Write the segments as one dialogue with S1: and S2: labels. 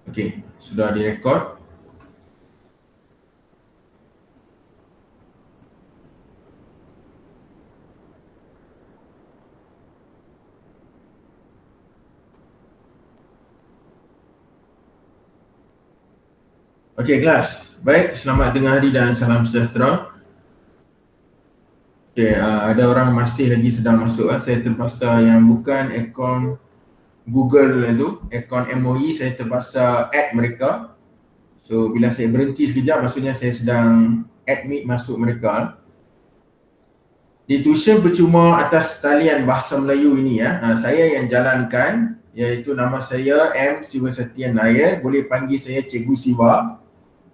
S1: Okey, sudah direkod. Okey, kelas. Baik, selamat tengah hari dan salam sejahtera. Okey, ada orang masih lagi sedang masuk. Saya terpaksa yang bukan akaun Google itu, akaun MOE, saya terpaksa add mereka. So, bila saya berhenti sekejap, maksudnya saya sedang admit masuk mereka. Di tuition percuma atas talian Bahasa Melayu ini saya yang jalankan, iaitu nama saya M. Siva Setien Nair. Boleh panggil saya Cikgu Siva.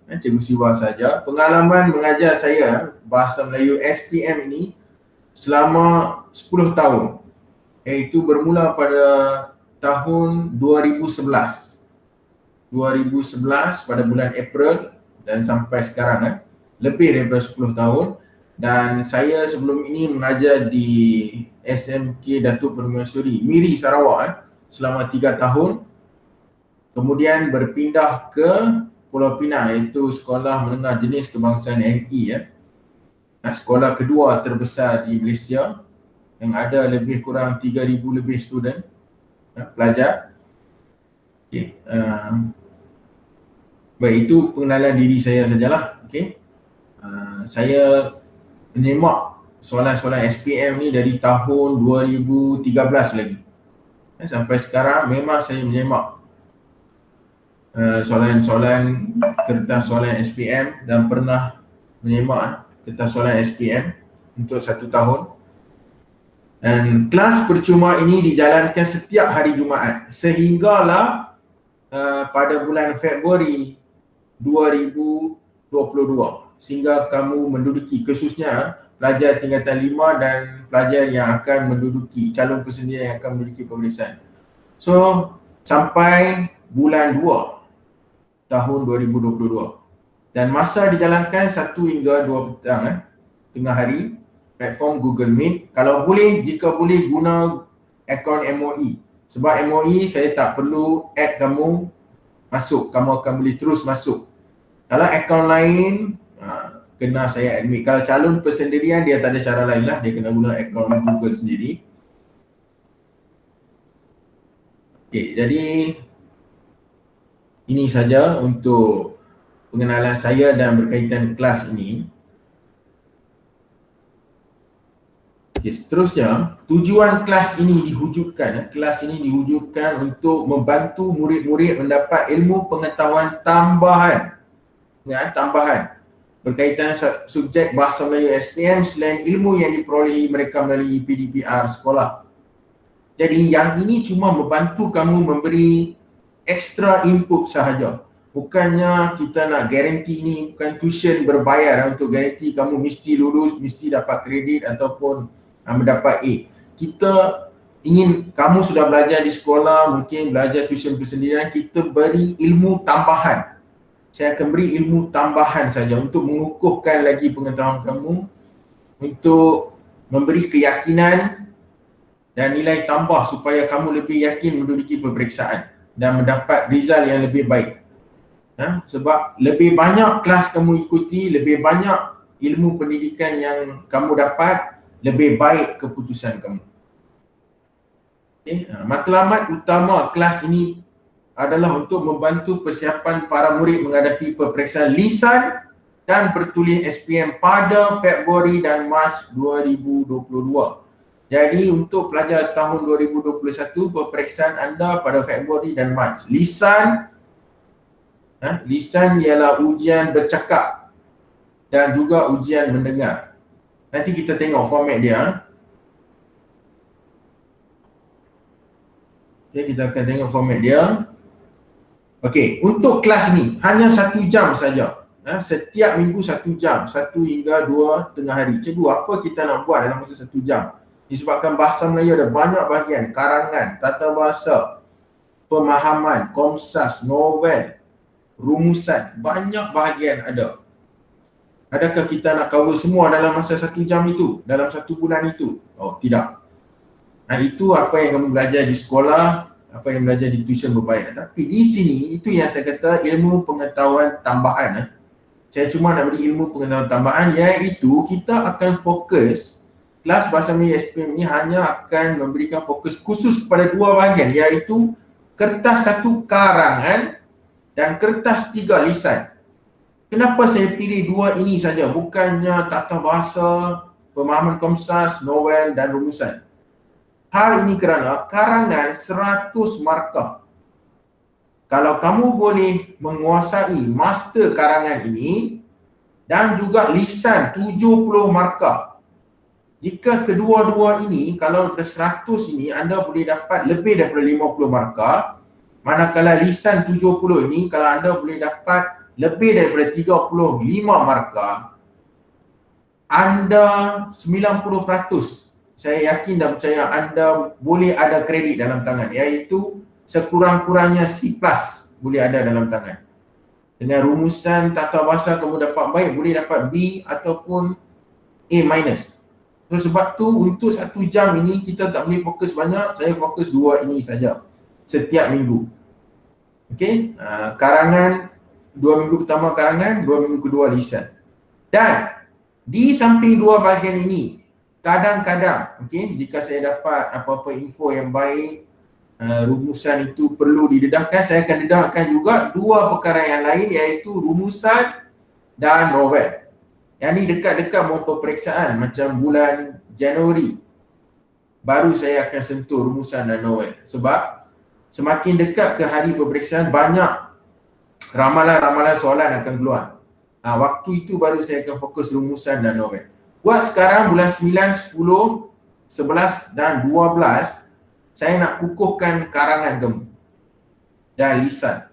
S1: Cikgu Siva saja. Pengalaman mengajar saya Bahasa Melayu SPM ini selama 10 tahun. Iaitu bermula pada tahun 2011. 2011 pada bulan April dan sampai sekarang lebih daripada 10 tahun. Dan saya sebelum ini mengajar di SMK Datuk Permaisuri Miri Sarawak selama 3 tahun. Kemudian berpindah ke Pulau Pinang, iaitu Sekolah Menengah Jenis Kebangsaan ME sekolah kedua terbesar di Malaysia yang ada lebih kurang 3,000 lebih student pelajar. Okey, baik, itu pengenalan diri saya sajalah. Okey, saya menyemak soalan-soalan SPM ni dari tahun 2013 lagi. Sampai sekarang memang saya menyemak soalan-soalan kertas soalan SPM dan pernah menyemak kertas soalan SPM untuk 1 tahun. Dan kelas percuma ini dijalankan setiap hari Jumaat sehinggalah pada bulan Februari 2022, sehingga kamu menduduki, khususnya pelajar tingkatan 5 dan pelajar yang akan menduduki, calon persendirian yang akan menduduki pemeriksaan. So, sampai bulan 2 tahun 2022. Dan masa dijalankan 1 hingga 2 petang tengah hari, platform Google Meet. Kalau boleh, jika boleh, guna akaun MOE. Sebab MOE saya tak perlu add kamu masuk, kamu akan boleh terus masuk. Kalau akaun lain, kena saya admit. Kalau calon persendirian, dia tak ada cara lain lah, dia kena guna akaun Google sendiri. Okey, jadi ini saja untuk pengenalan saya dan berkaitan kelas ini. Okay, seterusnya, tujuan kelas ini diwujudkan untuk membantu murid-murid mendapat ilmu pengetahuan tambahan. Tambahan berkaitan subjek Bahasa Melayu SPM selain ilmu yang diperolehi mereka melalui PDPR sekolah. Jadi yang ini cuma membantu kamu memberi extra input sahaja. Bukannya kita nak garanti ni, bukan tuition berbayar untuk garanti kamu mesti lulus, mesti dapat kredit ataupun mendapat A. Kita ingin kamu sudah belajar di sekolah, mungkin belajar tuition persendirian, kita beri ilmu tambahan. Saya akan beri ilmu tambahan saja untuk mengukuhkan lagi pengetahuan kamu, untuk memberi keyakinan dan nilai tambah supaya kamu lebih yakin menduduki peperiksaan dan mendapat result yang lebih baik. Sebab lebih banyak kelas kamu ikuti, lebih banyak ilmu pendidikan yang kamu dapat, lebih baik keputusan kamu. Okay. Matlamat utama kelas ini adalah untuk membantu persiapan para murid menghadapi peperiksaan lisan dan bertulis SPM pada Februari dan Mac 2022. Jadi untuk pelajar tahun 2021, peperiksaan anda pada Februari dan Mac. Lisan ialah ujian bercakap dan juga ujian mendengar. Nanti kita tengok format dia. Okay, kita akan tengok format dia. Okey, untuk kelas ni hanya 1 jam saja. Setiap minggu 1 jam, 1 hingga 2 tengah hari. Cikgu, apa kita nak buat dalam masa 1 jam? Disebabkan Bahasa Melayu ada banyak bahagian, karangan, tata bahasa, pemahaman, komsas, novel, rumusan, banyak bahagian ada. Adakah kita nak cover semua dalam masa 1 jam itu, dalam 1 bulan itu? Oh, tidak. Itu apa yang kamu belajar di sekolah, apa yang belajar di tuition berbayar. Tapi di sini, itu yang saya kata ilmu pengetahuan tambahan. Saya cuma nak beri ilmu pengetahuan tambahan, iaitu kita akan fokus, kelas Bahasa Melayu SPM ini hanya akan memberikan fokus khusus kepada dua bahagian, iaitu kertas satu karangan dan kertas tiga lisan. Kenapa saya pilih dua ini saja, bukannya tata bahasa, pemahaman Komsas, novel dan rumusan? Hal ini kerana karangan 100 markah. Kalau kamu boleh menguasai master karangan ini dan juga lisan 70 markah. Jika kedua-dua ini, kalau 100 ini anda boleh dapat lebih daripada 50 markah, manakala lisan 70 ini kalau anda boleh dapat lebih daripada 35 markah, anda 90%, saya yakin dan percaya anda boleh ada kredit dalam tangan, iaitu sekurang-kurangnya C+ boleh ada dalam tangan. Dengan rumusan tata bahasa kamu dapat baik, boleh dapat B ataupun A-. So sebab tu untuk 1 jam ini kita tak boleh fokus banyak, saya fokus 2 ini saja setiap minggu. Okey, karangan 2 minggu pertama karangan, 2 minggu kedua lisan. Dan di samping 2 bahagian ini, kadang-kadang jika saya dapat apa-apa info yang baik, rumusan itu perlu didedahkan, saya akan dedahkan juga 2 perkara yang lain, iaitu rumusan dan novel. Yang ni dekat-dekat mau peperiksaan, macam bulan Januari baru saya akan sentuh rumusan dan novel. Sebab semakin dekat ke hari peperiksaan, banyak ramalan-ramalan soalan akan keluar. Waktu itu baru saya akan fokus rumusan dan novel. Buat sekarang bulan 9, 10, 11 dan 12, saya nak kukuhkan karangan kamu dan lisan.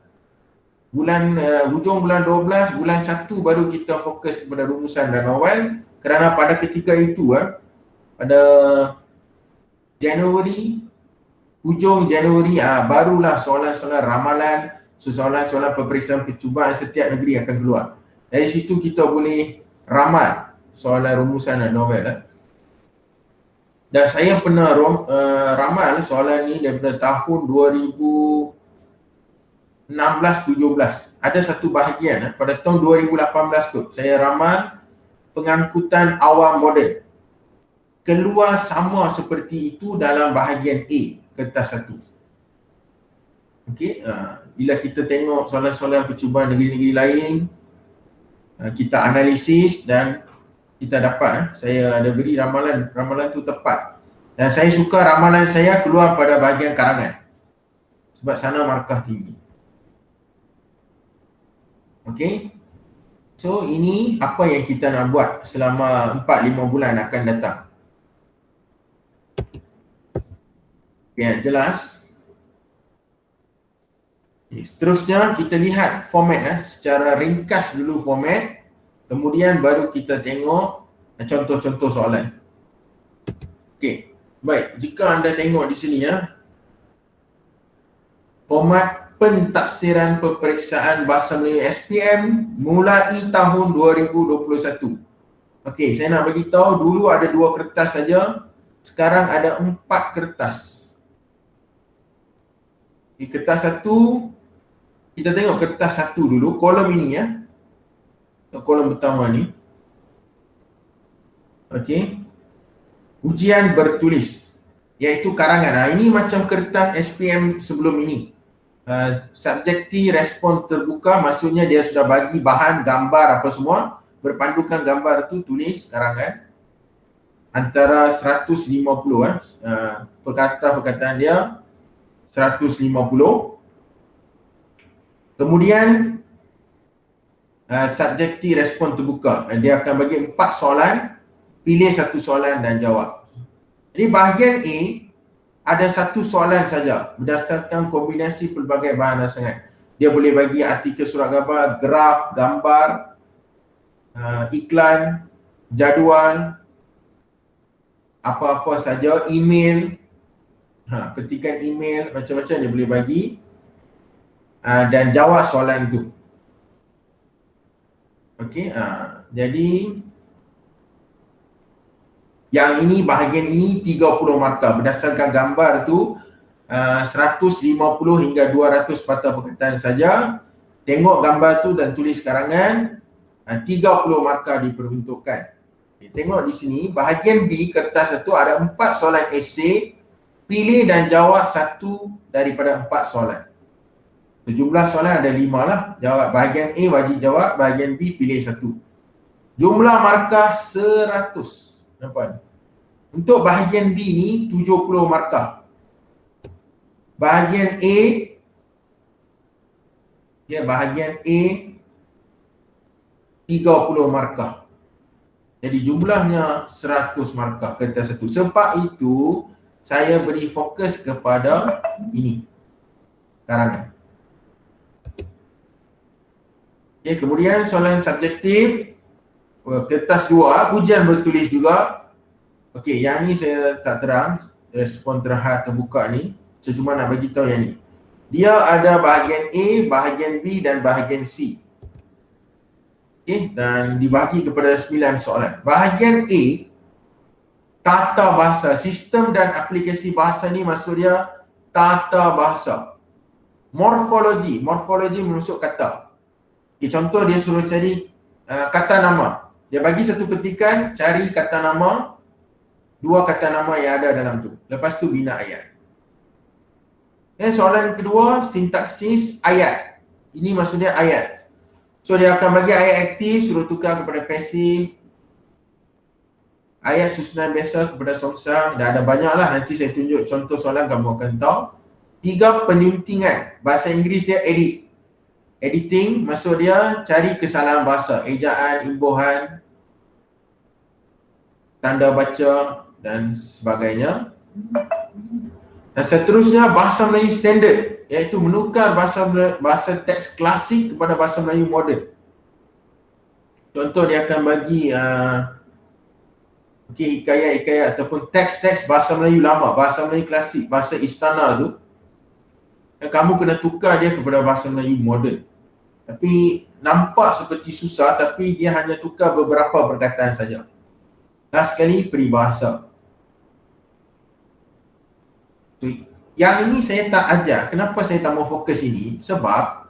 S1: Hujung bulan 12, bulan 1 baru kita fokus kepada rumusan dan novel, kerana pada ketika itu pada Januari, hujung Januari barulah soalan-soalan ramalan, soalan-soalan peperiksaan percubaan setiap negeri akan keluar. Dari situ kita boleh ramal soalan rumusan dan novel. Dan saya pernah ramal soalan ni daripada tahun 2016-17. Ada satu bahagian pada tahun 2018 tu, saya ramal pengangkutan awam moden. Keluar sama seperti itu dalam bahagian A, kertas 1. Okey, bila kita tengok soalan-soalan percubaan negeri-negeri lain, kita analisis dan kita dapat, saya ada beri ramalan tu tepat. Dan saya suka ramalan saya keluar pada bahagian karangan, sebab sana markah tinggi. Okey, so ini apa yang kita nak buat selama 4-5 bulan akan datang. Okay, jelas? Seterusnya kita lihat format secara ringkas dulu format, kemudian baru kita tengok contoh-contoh soalan. Okey, baik, jika anda tengok di sini format pentaksiran peperiksaan Bahasa Melayu SPM mulai tahun 2021. Okey, saya nak bagi tahu dulu ada 2 kertas saja, sekarang ada 4 kertas. Di kertas 1, kita tengok kertas 1 dulu, kolom ini kolom pertama ni. Okey, ujian bertulis, iaitu karangan. Ini macam kertas SPM sebelum ini. Subjektif respon terbuka, maksudnya dia sudah bagi bahan, gambar apa semua, berpandukan gambar tu tulis karangan. Antara 150 perkataan dia 150. Kemudian subjektif respon terbuka, dia akan bagi 4 soalan, pilih 1 soalan dan jawab. Jadi bahagian A ada 1 soalan saja berdasarkan kombinasi pelbagai bahan rangsangan. Dia boleh bagi artikel, surat khabar, graf, gambar, iklan, jadual, apa-apa saja, email, petikan email, macam-macam dia boleh bagi, dan jawab soalan itu. Okey, jadi Yang ini, bahagian ini 30 markah. Berdasarkan gambar tu 150 hingga 200 patah perkataan saja. Tengok gambar tu dan tulis karangan, 30 markah diperuntukkan. Tengok di sini, bahagian B kertas itu ada 4 soalan esei. Pilih dan jawab satu daripada 4 soalan. Jumlah soalan ada 5 lah. Jawab bahagian A wajib jawab, bahagian B pilih satu. Jumlah markah 100. Nampak? Untuk bahagian B ni 70 markah. Bahagian A, bahagian A 30 markah. Jadi jumlahnya 100 markah kertas satu. Sebab itu saya beri fokus kepada ini, karangan. Okay, kemudian soalan subjektif, kertas 2, ujian bertulis juga. Okey, yang ni saya tak terang, respon terhad terbuka ni. Saya cuma nak bagi tahu yang ni. Dia ada bahagian A, bahagian B dan bahagian C. Okey, dan dibagi kepada 9 soalan. Bahagian A, tata bahasa, sistem dan aplikasi bahasa ni maksud dia tata bahasa. Morfologi, morfologi menusuk kata. Okay, contoh dia suruh cari kata nama. Dia bagi satu petikan, cari kata nama, 2 kata nama yang ada dalam tu. Lepas tu bina ayat. Dan soalan kedua, sintaksis ayat. Ini maksudnya ayat. So dia akan bagi ayat aktif, suruh tukar kepada pasif. Ayat susunan biasa kepada songsang. Dah ada banyak lah, nanti saya tunjuk contoh soalan kamu akan tahu. 3 penyuntingan. Bahasa Inggeris dia edit. Editing maksud dia cari kesalahan bahasa, ejaan, imbuhan, tanda baca dan sebagainya. Dan seterusnya bahasa Melayu standard, iaitu menukar bahasa teks klasik kepada bahasa Melayu moden. Contoh dia akan bagi hikayat-hikayat ataupun teks-teks bahasa Melayu lama, bahasa Melayu klasik, bahasa istana tu. Dan kamu kena tukar dia kepada bahasa Melayu moden. Tapi nampak seperti susah, tapi dia hanya tukar beberapa perkataan saja. Last sekali, peribahasa. Yang ini saya tak ajar. Kenapa saya tak mau fokus ini? Sebab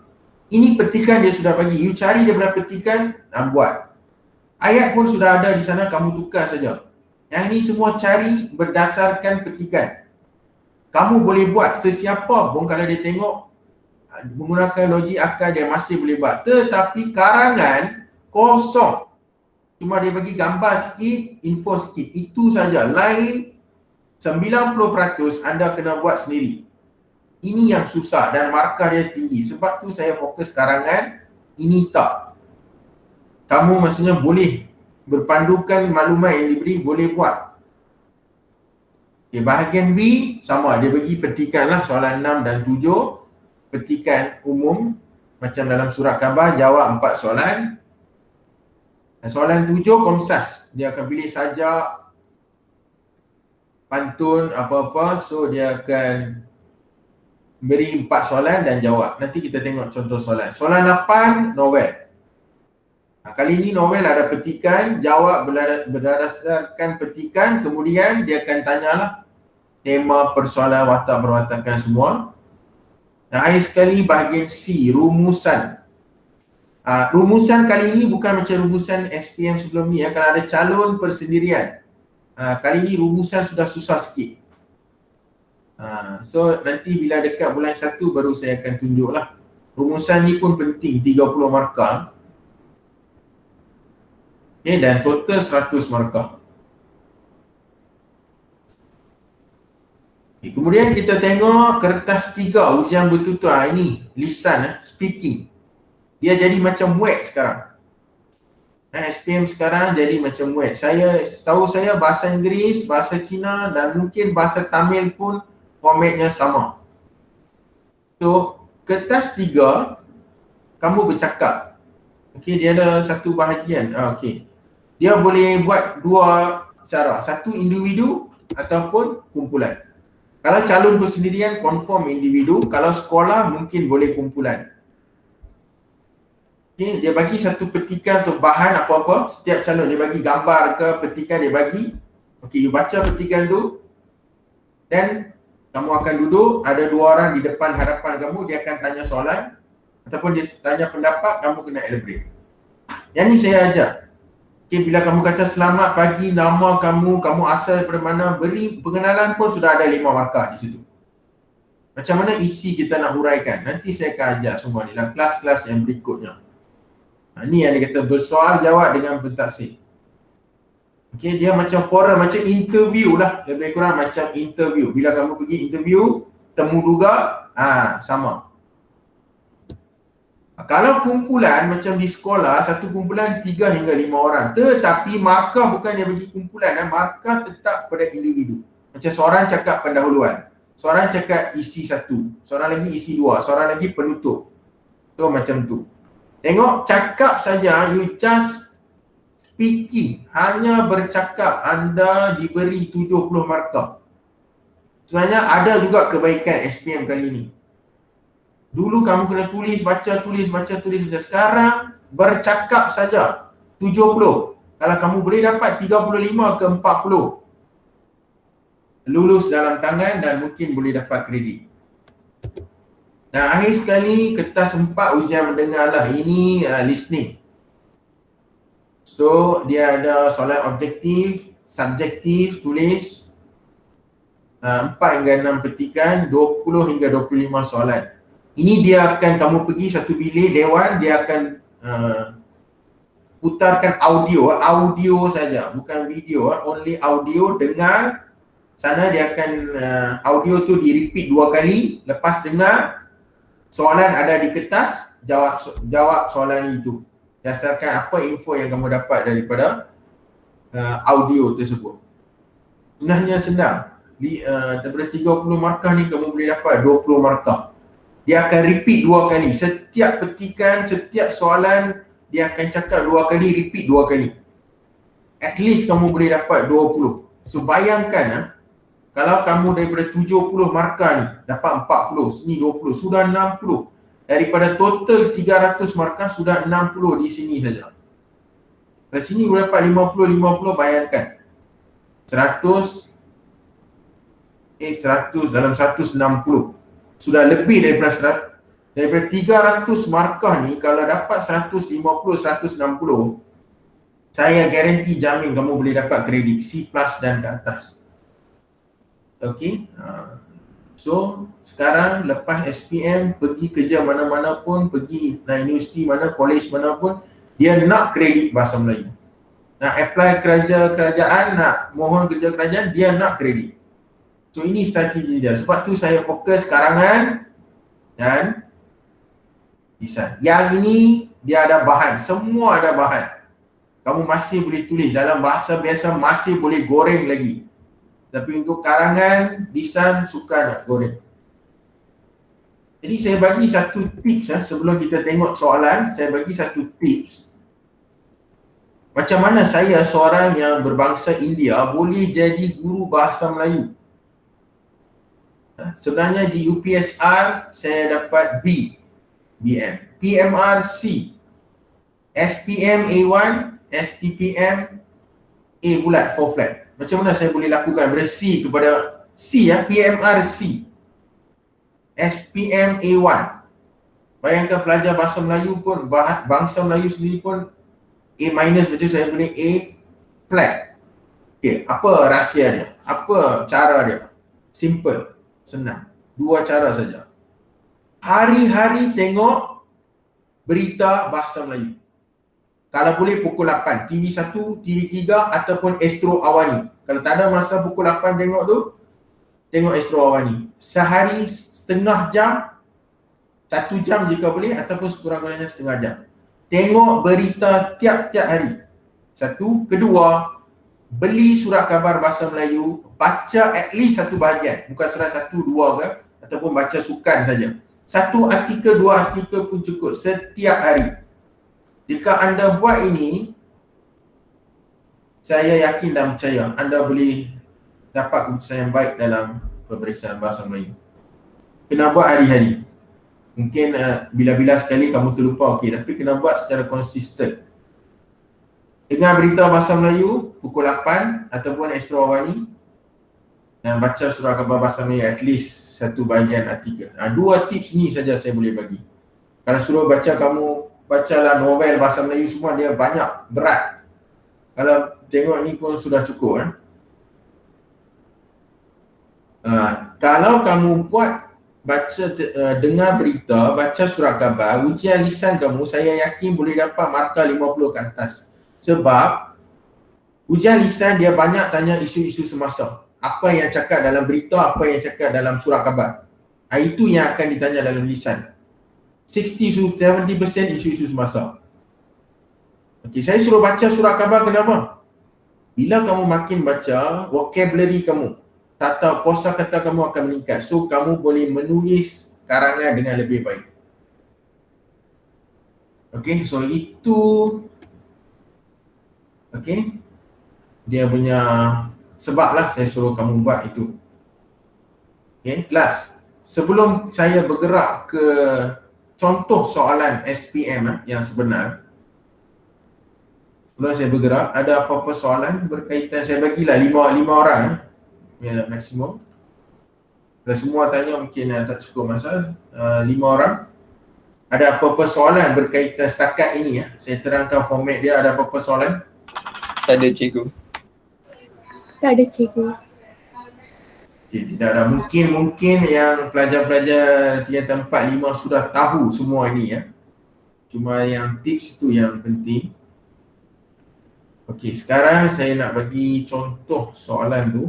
S1: ini petikan dia sudah bagi. You cari daripada petikan dan buat. Ayat pun sudah ada di sana, kamu tukar saja. Yang ini semua cari berdasarkan petikan. Kamu boleh buat sesiapa pun kalau dia tengok menggunakan logik akal dia masih boleh buat. Tetapi karangan kosong. Cuma dia bagi gambar sikit, info sikit. Itu saja. Lain 90% anda kena buat sendiri. Ini yang susah dan markah dia tinggi. Sebab tu saya fokus karangan, ini tak. Kamu maksudnya boleh berpandukan maklumat yang diberi, boleh buat. Okay, bahagian B sama. Dia bagi petikan lah soalan 6 dan 7. Petikan umum macam dalam surat khabar, jawab 4 soalan. Dan soalan 7 komsas, dia akan pilih sajak, pantun, apa-apa. So dia akan beri 4 soalan dan jawab. Nanti kita tengok contoh soalan. Soalan 8, novel. Kali ini novel ada petikan, jawab berdasarkan petikan. Kemudian dia akan tanyalah tema persoalan watak berwatakan semua. Dan akhir sekali bahagian C, rumusan. Rumusan kali ini bukan macam rumusan SPM sebelum ni ya. Kalau ada calon persendirian, kali ini rumusan sudah susah sikit. So nanti bila dekat bulan 1 baru saya akan tunjuklah. Rumusan ni pun penting, 30 markah. Okay, dan total 100 markah. Okay, kemudian kita tengok kertas 3 ujian bertutur. Ini lisan, speaking. Dia jadi macam wet sekarang. SPM sekarang jadi macam wet. Setahu saya bahasa Inggeris, bahasa Cina dan mungkin bahasa Tamil pun formatnya sama. So, kertas 3 kamu bercakap. Okey, dia ada satu bahagian. Okey. Dia boleh buat 2 cara. Satu individu ataupun kumpulan. Kalau calon persendirian confirm individu, kalau sekolah mungkin boleh kumpulan. Okay, dia bagi satu petikan untuk bahan apa-apa, setiap calon dia bagi gambar ke petikan dia bagi. Okey, you baca petikan tu, dan kamu akan duduk, ada 2 orang di depan hadapan kamu, dia akan tanya soalan ataupun dia tanya pendapat, kamu kena elaborate. Yang ni saya ajar. Okay, bila kamu kata selamat pagi, nama kamu, kamu asal daripada mana, beri pengenalan pun sudah ada 5 markah di situ. Macam mana isi kita nak huraikan, nanti saya akan ajar semua ni dalam kelas-kelas yang berikutnya. Ni yang dia kata bersoal jawab dengan bertaksir. Okay, dia macam forum, macam interview lah, lebih kurang macam interview. Bila kamu pergi interview, temu duga, sama. Kalau kumpulan macam di sekolah, satu kumpulan 3 hingga 5 orang. Tetapi markah bukan dia bagi kumpulan, markah tetap pada individu. Macam seorang cakap pendahuluan, seorang cakap isi 1, seorang lagi isi 2, seorang lagi penutup. So macam tu. Tengok, cakap saja, you just speaking, hanya bercakap, anda diberi 70 markah. Sebenarnya ada juga kebaikan SPM kali ini. Dulu kamu kena tulis, baca, tulis, baca, tulis. Sekarang bercakap saja 70. Kalau kamu boleh dapat 35 ke 40, lulus dalam tangan dan mungkin boleh dapat kredit. Nah, akhir sekali kertas 4 ujian mendengar lah. Ini listening. So, dia ada soalan objektif, subjektif, tulis 4 hingga 6 petikan, 20 hingga 25 soalan. Ini dia akan, kamu pergi satu bilik dewan, dia akan putarkan audio saja, bukan video, only audio, dengar. Sana dia akan audio tu di repeat 2 kali, lepas dengar, soalan ada di kertas, jawab soalan itu berdasarkan apa info yang kamu dapat daripada audio tersebut. Sebenarnya senang. Daripada 30 markah ni kamu boleh dapat 20 markah. Dia akan repeat 2 kali. Setiap petikan, setiap soalan, dia akan cakap 2 kali, repeat 2 kali. At least kamu boleh dapat 20. So bayangkan, kalau kamu daripada 70 markah ni dapat 40, sini 20, sudah 60. Daripada total 300 markah, sudah 60 di sini saja. Dari sini boleh dapat 50, bayangkan. 100 dalam 160. Sudah lebih daripada 300 markah ni, kalau dapat 150, 160, saya garanti jamin kamu boleh dapat kredit C+ dan ke atas. Okey. So, sekarang lepas SPM, pergi kerja mana-mana pun, pergi nak universiti mana, college mana pun, dia nak kredit bahasa Melayu. Nak apply kerajaan, nak mohon kerja kerajaan, dia nak kredit. So ini strategi dia. Sebab tu saya fokus karangan dan lisan. Yang ini dia ada bahan, semua ada bahan. Kamu masih boleh tulis dalam bahasa biasa, masih boleh goreng lagi. Tapi untuk karangan, lisan suka nak goreng. Jadi saya bagi satu tips sebelum kita tengok soalan, saya bagi satu tips. Macam mana saya seorang yang berbangsa India boleh jadi guru bahasa Melayu? Sebenarnya di UPSR saya dapat BM, PMR C, SPM A1, STPM A bulat 4 flat. Macam mana saya boleh lakukan dari C kepada C PMR C, SPM A1. Bayangkan pelajar bahasa Melayu pun, bangsa Melayu sendiri pun A minus, macam saya boleh A flat. Okay, apa rahsia dia? Apa cara dia? Simple, senang. 2 cara saja. Hari-hari tengok berita bahasa Melayu. Kalau boleh pukul 8, TV1, TV3 ataupun Astro Awani. Kalau tak ada masa pukul 8 tengok tu, tengok Astro Awani. Sehari setengah jam, 1 jam jika boleh, ataupun sekurang-kurangnya setengah jam. Tengok berita tiap-tiap hari. 1. Kedua, beli surat khabar bahasa Melayu, baca at least 1 bahagian. Bukan surat 1, 2 ke, ataupun baca sukan saja. 1 artikel, 2 artikel pun cukup setiap hari. Jika anda buat ini, saya yakin dan percaya anda boleh dapat keputusan yang baik dalam peperiksaan bahasa Melayu. Kena buat hari-hari. Mungkin bila-bila sekali kamu terlupa, okey, tapi kena buat secara konsisten. Dengar berita bahasa Melayu pukul 8 ataupun Astro Awani, dan baca surah khabar bahasa Melayu at least satu bahagian artikel. Dua tips ni saja saya boleh bagi. Kalau suruh baca, kamu bacalah novel bahasa Melayu semua, dia banyak, berat. Kalau tengok ni pun sudah cukup. Kalau kamu buat dengar berita, baca surat khabar, ujian lisan kamu, saya yakin boleh dapat markah 50 ke atas. Sebab ujian lisan dia banyak tanya isu-isu semasa. Apa yang cakap dalam berita, apa yang cakap dalam surat khabar. Itu yang akan ditanya dalam lisan. 60-70% isu-isu semasa. Okey, saya suruh baca surat khabar kenapa? Bila kamu makin baca, vocabulary kamu, tata kosa kata kamu akan meningkat. So, kamu boleh menulis karangan dengan lebih baik. Okey, so itu dia punya sebablah saya suruh kamu buat itu. Okey, last. Sebelum saya bergerak ke contoh soalan SPM yang sebenar, sebelum saya bergerak, ada apa-apa soalan berkaitan, saya bagilah 5 orang ya, maksimum. Kalau semua tanya mungkin tak cukup masa. 5 orang. Ada apa-apa soalan berkaitan setakat ini ya? Saya terangkan format dia. Ada apa-apa soalan?
S2: Tak ada, cikgu.
S3: Tak ada, cikgu.
S1: Okay, tidak ada. Mungkin yang pelajar-pelajar tingkatan 4, 5 sudah tahu semua ini ya. Cuma yang tips itu yang penting. Okey, sekarang saya nak bagi contoh soalan tu.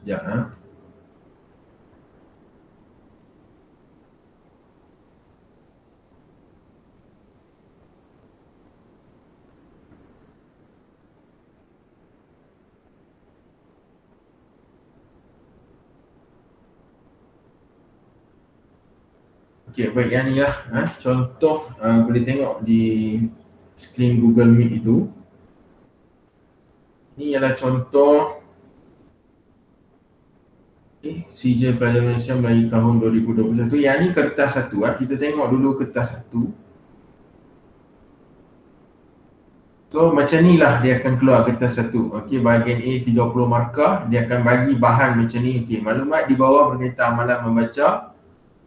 S1: Sekejap. Okey, baik, yang ni lah contoh, boleh tengok di skrin Google Meet itu. Ini ialah contoh CJ Pelajaran Malaysia Melayu tahun 2021. Yang ni kertas satu. Kita tengok dulu kertas satu. So macam ni lah dia akan keluar kertas satu. Okey, bahagian A 30 markah. Dia akan bagi bahan macam ni. Okey, maklumat di bawah berkaitan amalan membaca.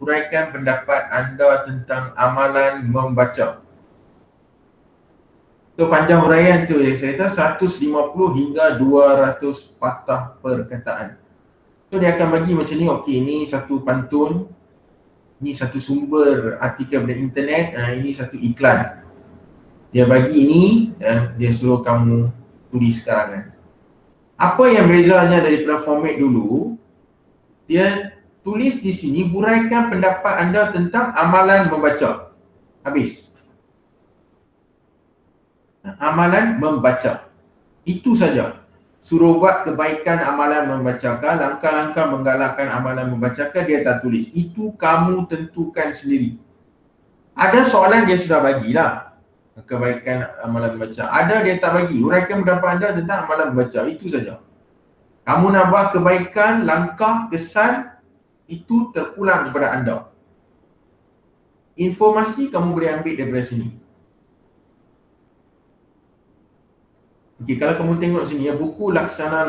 S1: Huraikan pendapat anda tentang amalan membaca. So panjang huraian tu yang saya kata 150 hingga 200 patah perkataan. So dia akan bagi macam ni. Okey, ini satu pantun, ini satu sumber artikel dari internet, ini satu iklan. Dia bagi ini dan dia suruh kamu tulis karangan. Apa yang bezanya daripada format dulu? Dia tulis di sini, huraikan pendapat anda tentang amalan membaca. Habis. Amalan membaca. Itu saja. Suruh buat kebaikan amalan membacakan, langkah-langkah menggalakkan amalan membacakan, dia tak tulis. Itu kamu tentukan sendiri. Ada soalan dia sudah bagilah, kebaikan amalan membaca. Ada dia tak bagi, huraikan pendapat anda tentang amalan membaca. Itu saja. Kamu nak buat kebaikan, langkah, kesan, itu terpulang kepada anda. Informasi kamu boleh ambil daripada sini. Okey, kalau kamu tengok sini ya, buku Laksana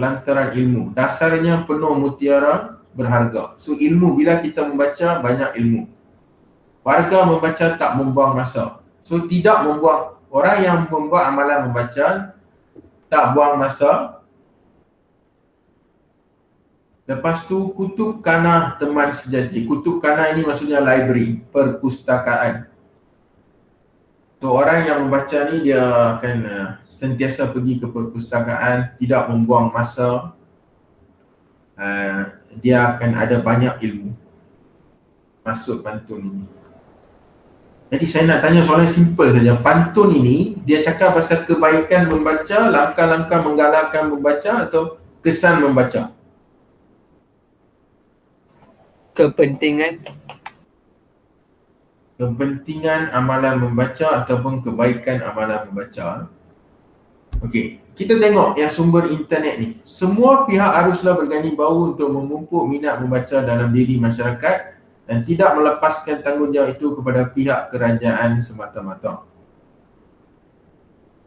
S1: Lantaran Ilmu. Dasarnya penuh mutiara berharga. So ilmu, bila kita membaca banyak ilmu. Warga membaca tak membuang masa. So tidak membuang, orang yang membuat amalan membaca tak buang masa. Lepas tu kutub kana teman sejati. Kutub kana ini maksudnya library, perpustakaan. So orang yang membaca ni dia akan sentiasa pergi ke perpustakaan, tidak membuang masa. Dia akan ada banyak ilmu. Masuk pantun ini. Jadi saya nak tanya soalan simple saja. Pantun ini dia cakap pasal kebaikan membaca, langkah-langkah menggalakkan membaca, atau kesan membaca?
S2: Kepentingan.
S1: Kepentingan amalan membaca ataupun kebaikan amalan membaca. Okey, kita tengok yang sumber internet ni. Semua pihak haruslah bergani bahu untuk memupuk minat membaca dalam diri masyarakat dan tidak melepaskan tanggungjawab itu kepada pihak kerajaan semata-mata.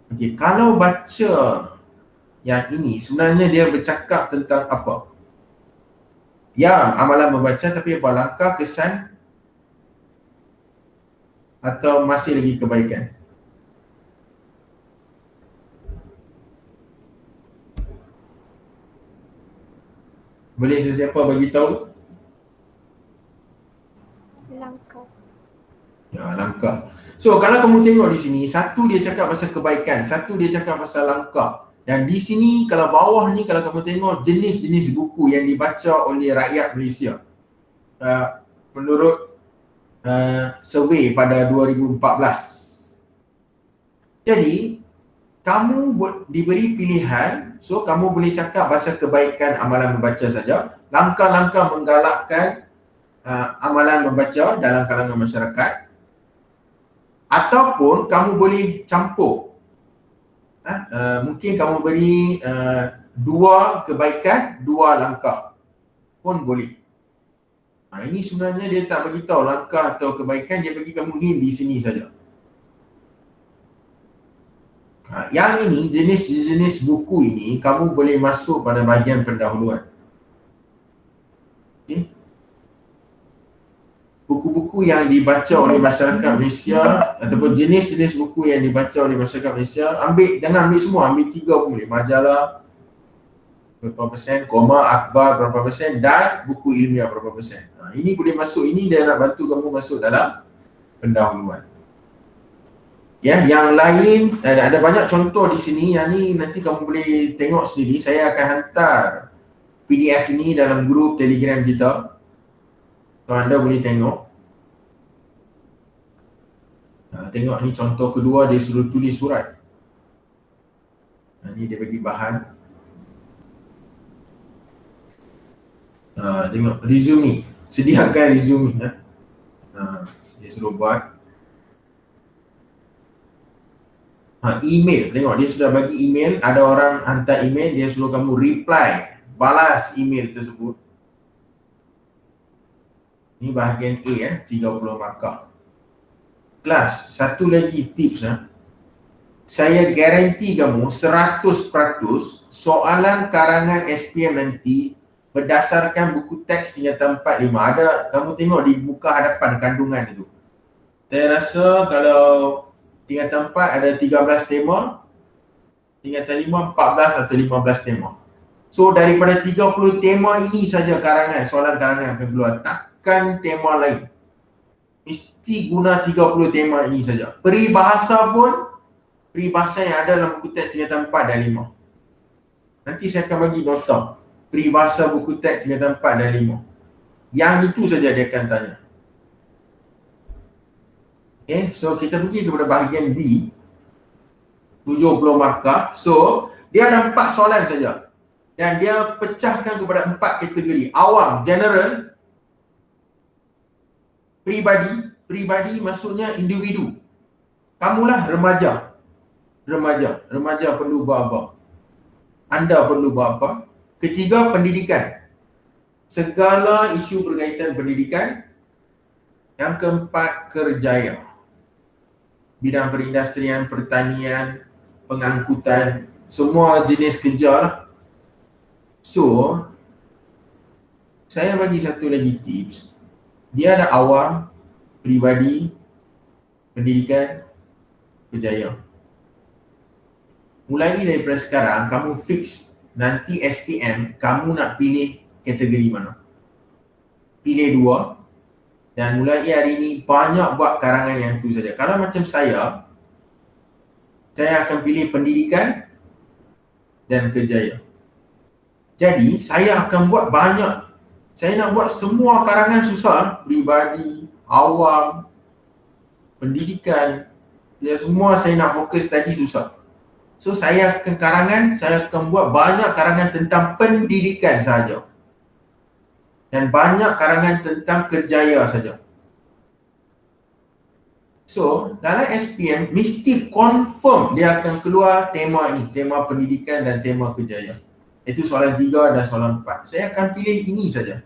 S1: Okey, kalau baca yang ini sebenarnya dia bercakap tentang apa? Ya, amalan membaca, tapi apa langkah, kesan atau masih lagi kebaikan? Boleh sesiapa bagi tahu?
S3: Langkah.
S1: Ya, langkah. So, kalau kamu tengok di sini, satu dia cakap pasal kebaikan, satu dia cakap pasal langkah. Dan di sini, kalau bawah ni, kalau kamu tengok jenis-jenis buku yang dibaca oleh rakyat Malaysia. Menurut survey pada 2014. Jadi, kamu diberi pilihan, so kamu boleh cakap pasal kebaikan amalan membaca saja, langkah-langkah menggalakkan amalan membaca dalam kalangan masyarakat, ataupun kamu boleh campur. Mungkin kamu beri 2 kebaikan, 2 langkah pun boleh. Ini sebenarnya dia tak bagi tahu langkah atau kebaikan, dia bagi kamu hint di sini saja. Yang ini, jenis-jenis buku ini, kamu boleh masuk pada bahagian pendahuluan. Okay. Buku-buku yang dibaca oleh masyarakat Malaysia ataupun jenis-jenis buku yang dibaca oleh masyarakat Malaysia, jangan ambil semua, ambil 3 pun boleh. Majalah berapa persen, koma, akhbar berapa persen dan buku ilmiah berapa persen. Ini boleh masuk, ini dia nak bantu kamu masuk dalam pendahuluan. Ya, yang lain ada banyak contoh di sini. Yang ni nanti kamu boleh tengok sendiri. Saya akan hantar PDF ini dalam grup Telegram kita. So anda boleh tengok. Tengok ni contoh kedua, dia suruh tulis surat. Ni dia bagi bahan. Tengok resume. Sediakan resume. Dia suruh buat. Email, tengok dia sudah bagi email, ada orang hantar email, dia suruh kamu reply, balas email tersebut. Ini bahagian A 30 markah. Kelas, satu lagi tips saya garanti kamu 100% soalan karangan SPM nanti berdasarkan buku teks tingkatan 4, 5. Ada, kamu tengok di muka hadapan kandungan itu. Saya rasa kalau tingkatan 4 ada 13 tema, tingkatan 5 14 atau 15 tema. So daripada 30 tema ini saja karangan, soalan karangan akan keluar, takkan tema lain. Mesti guna 30 tema ini saja. Peribahasa pun, peribahasa yang ada dalam buku teks tingkatan 4 dan 5. Nanti saya akan bagi nota peribahasa buku teks tingkatan 4 dan 5. Yang itu saja dia akan tanya. Okay, so kita pergi kepada bahagian B, 70 markah. So dia ada 4 soalan saja dan dia pecahkan kepada 4 kategori. Awam, general, peribadi. Peribadi maksudnya individu. Kamulah remaja. Remaja perlu buat apa? Anda perlu buat apa? Ketiga, pendidikan. Segala isu berkaitan pendidikan. Yang keempat, kerjaya. Bidang perindustrian, pertanian, pengangkutan, semua jenis kerja lah. So, saya bagi satu lagi tips. Dia ada awam, peribadi, pendidikan, kerjaya. Mulai daripada sekarang, kamu fix nanti SPM, kamu nak pilih kategori mana. Pilih 2. Dan mulai hari ini banyak buat karangan yang tu saja. Kalau macam saya akan pilih pendidikan dan kerjaya. Jadi saya akan buat banyak. Saya nak buat semua karangan susah. Peribadi, awam, pendidikan. Ya, semua saya nak fokus tadi susah. So saya akan buat banyak karangan tentang pendidikan sahaja. Dan banyak karangan tentang kerjaya saja. So, dalam SPM mesti confirm dia akan keluar tema ini, tema pendidikan dan tema kerjaya. Itu soalan 3 dan soalan 4. Saya akan pilih ini saja.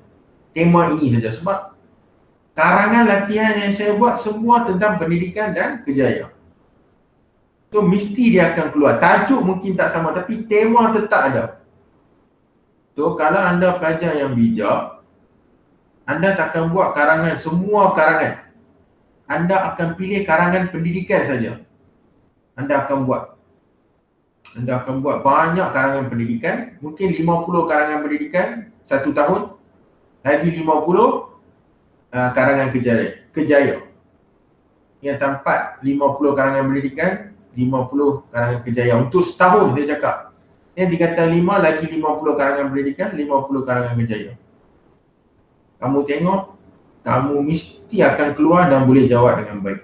S1: Tema ini saja sebab karangan latihan yang saya buat semua tentang pendidikan dan kerjaya. So, mesti dia akan keluar. Tajuk mungkin tak sama tapi tema tetap ada. So, kalau anda pelajar yang bijak, anda takkan buat karangan, semua karangan. Anda akan pilih karangan pendidikan saja. Anda akan buat banyak karangan pendidikan, mungkin 50 karangan pendidikan 1 tahun, lagi 50 karangan kerjaya. Yang tampak 50 karangan pendidikan, 50 karangan kerjaya untuk setahun saya cakap. Yang dikatakan 5 lagi 50 karangan pendidikan, 50 karangan kerjaya. Kamu tengok, kamu mesti akan keluar dan boleh jawab dengan baik.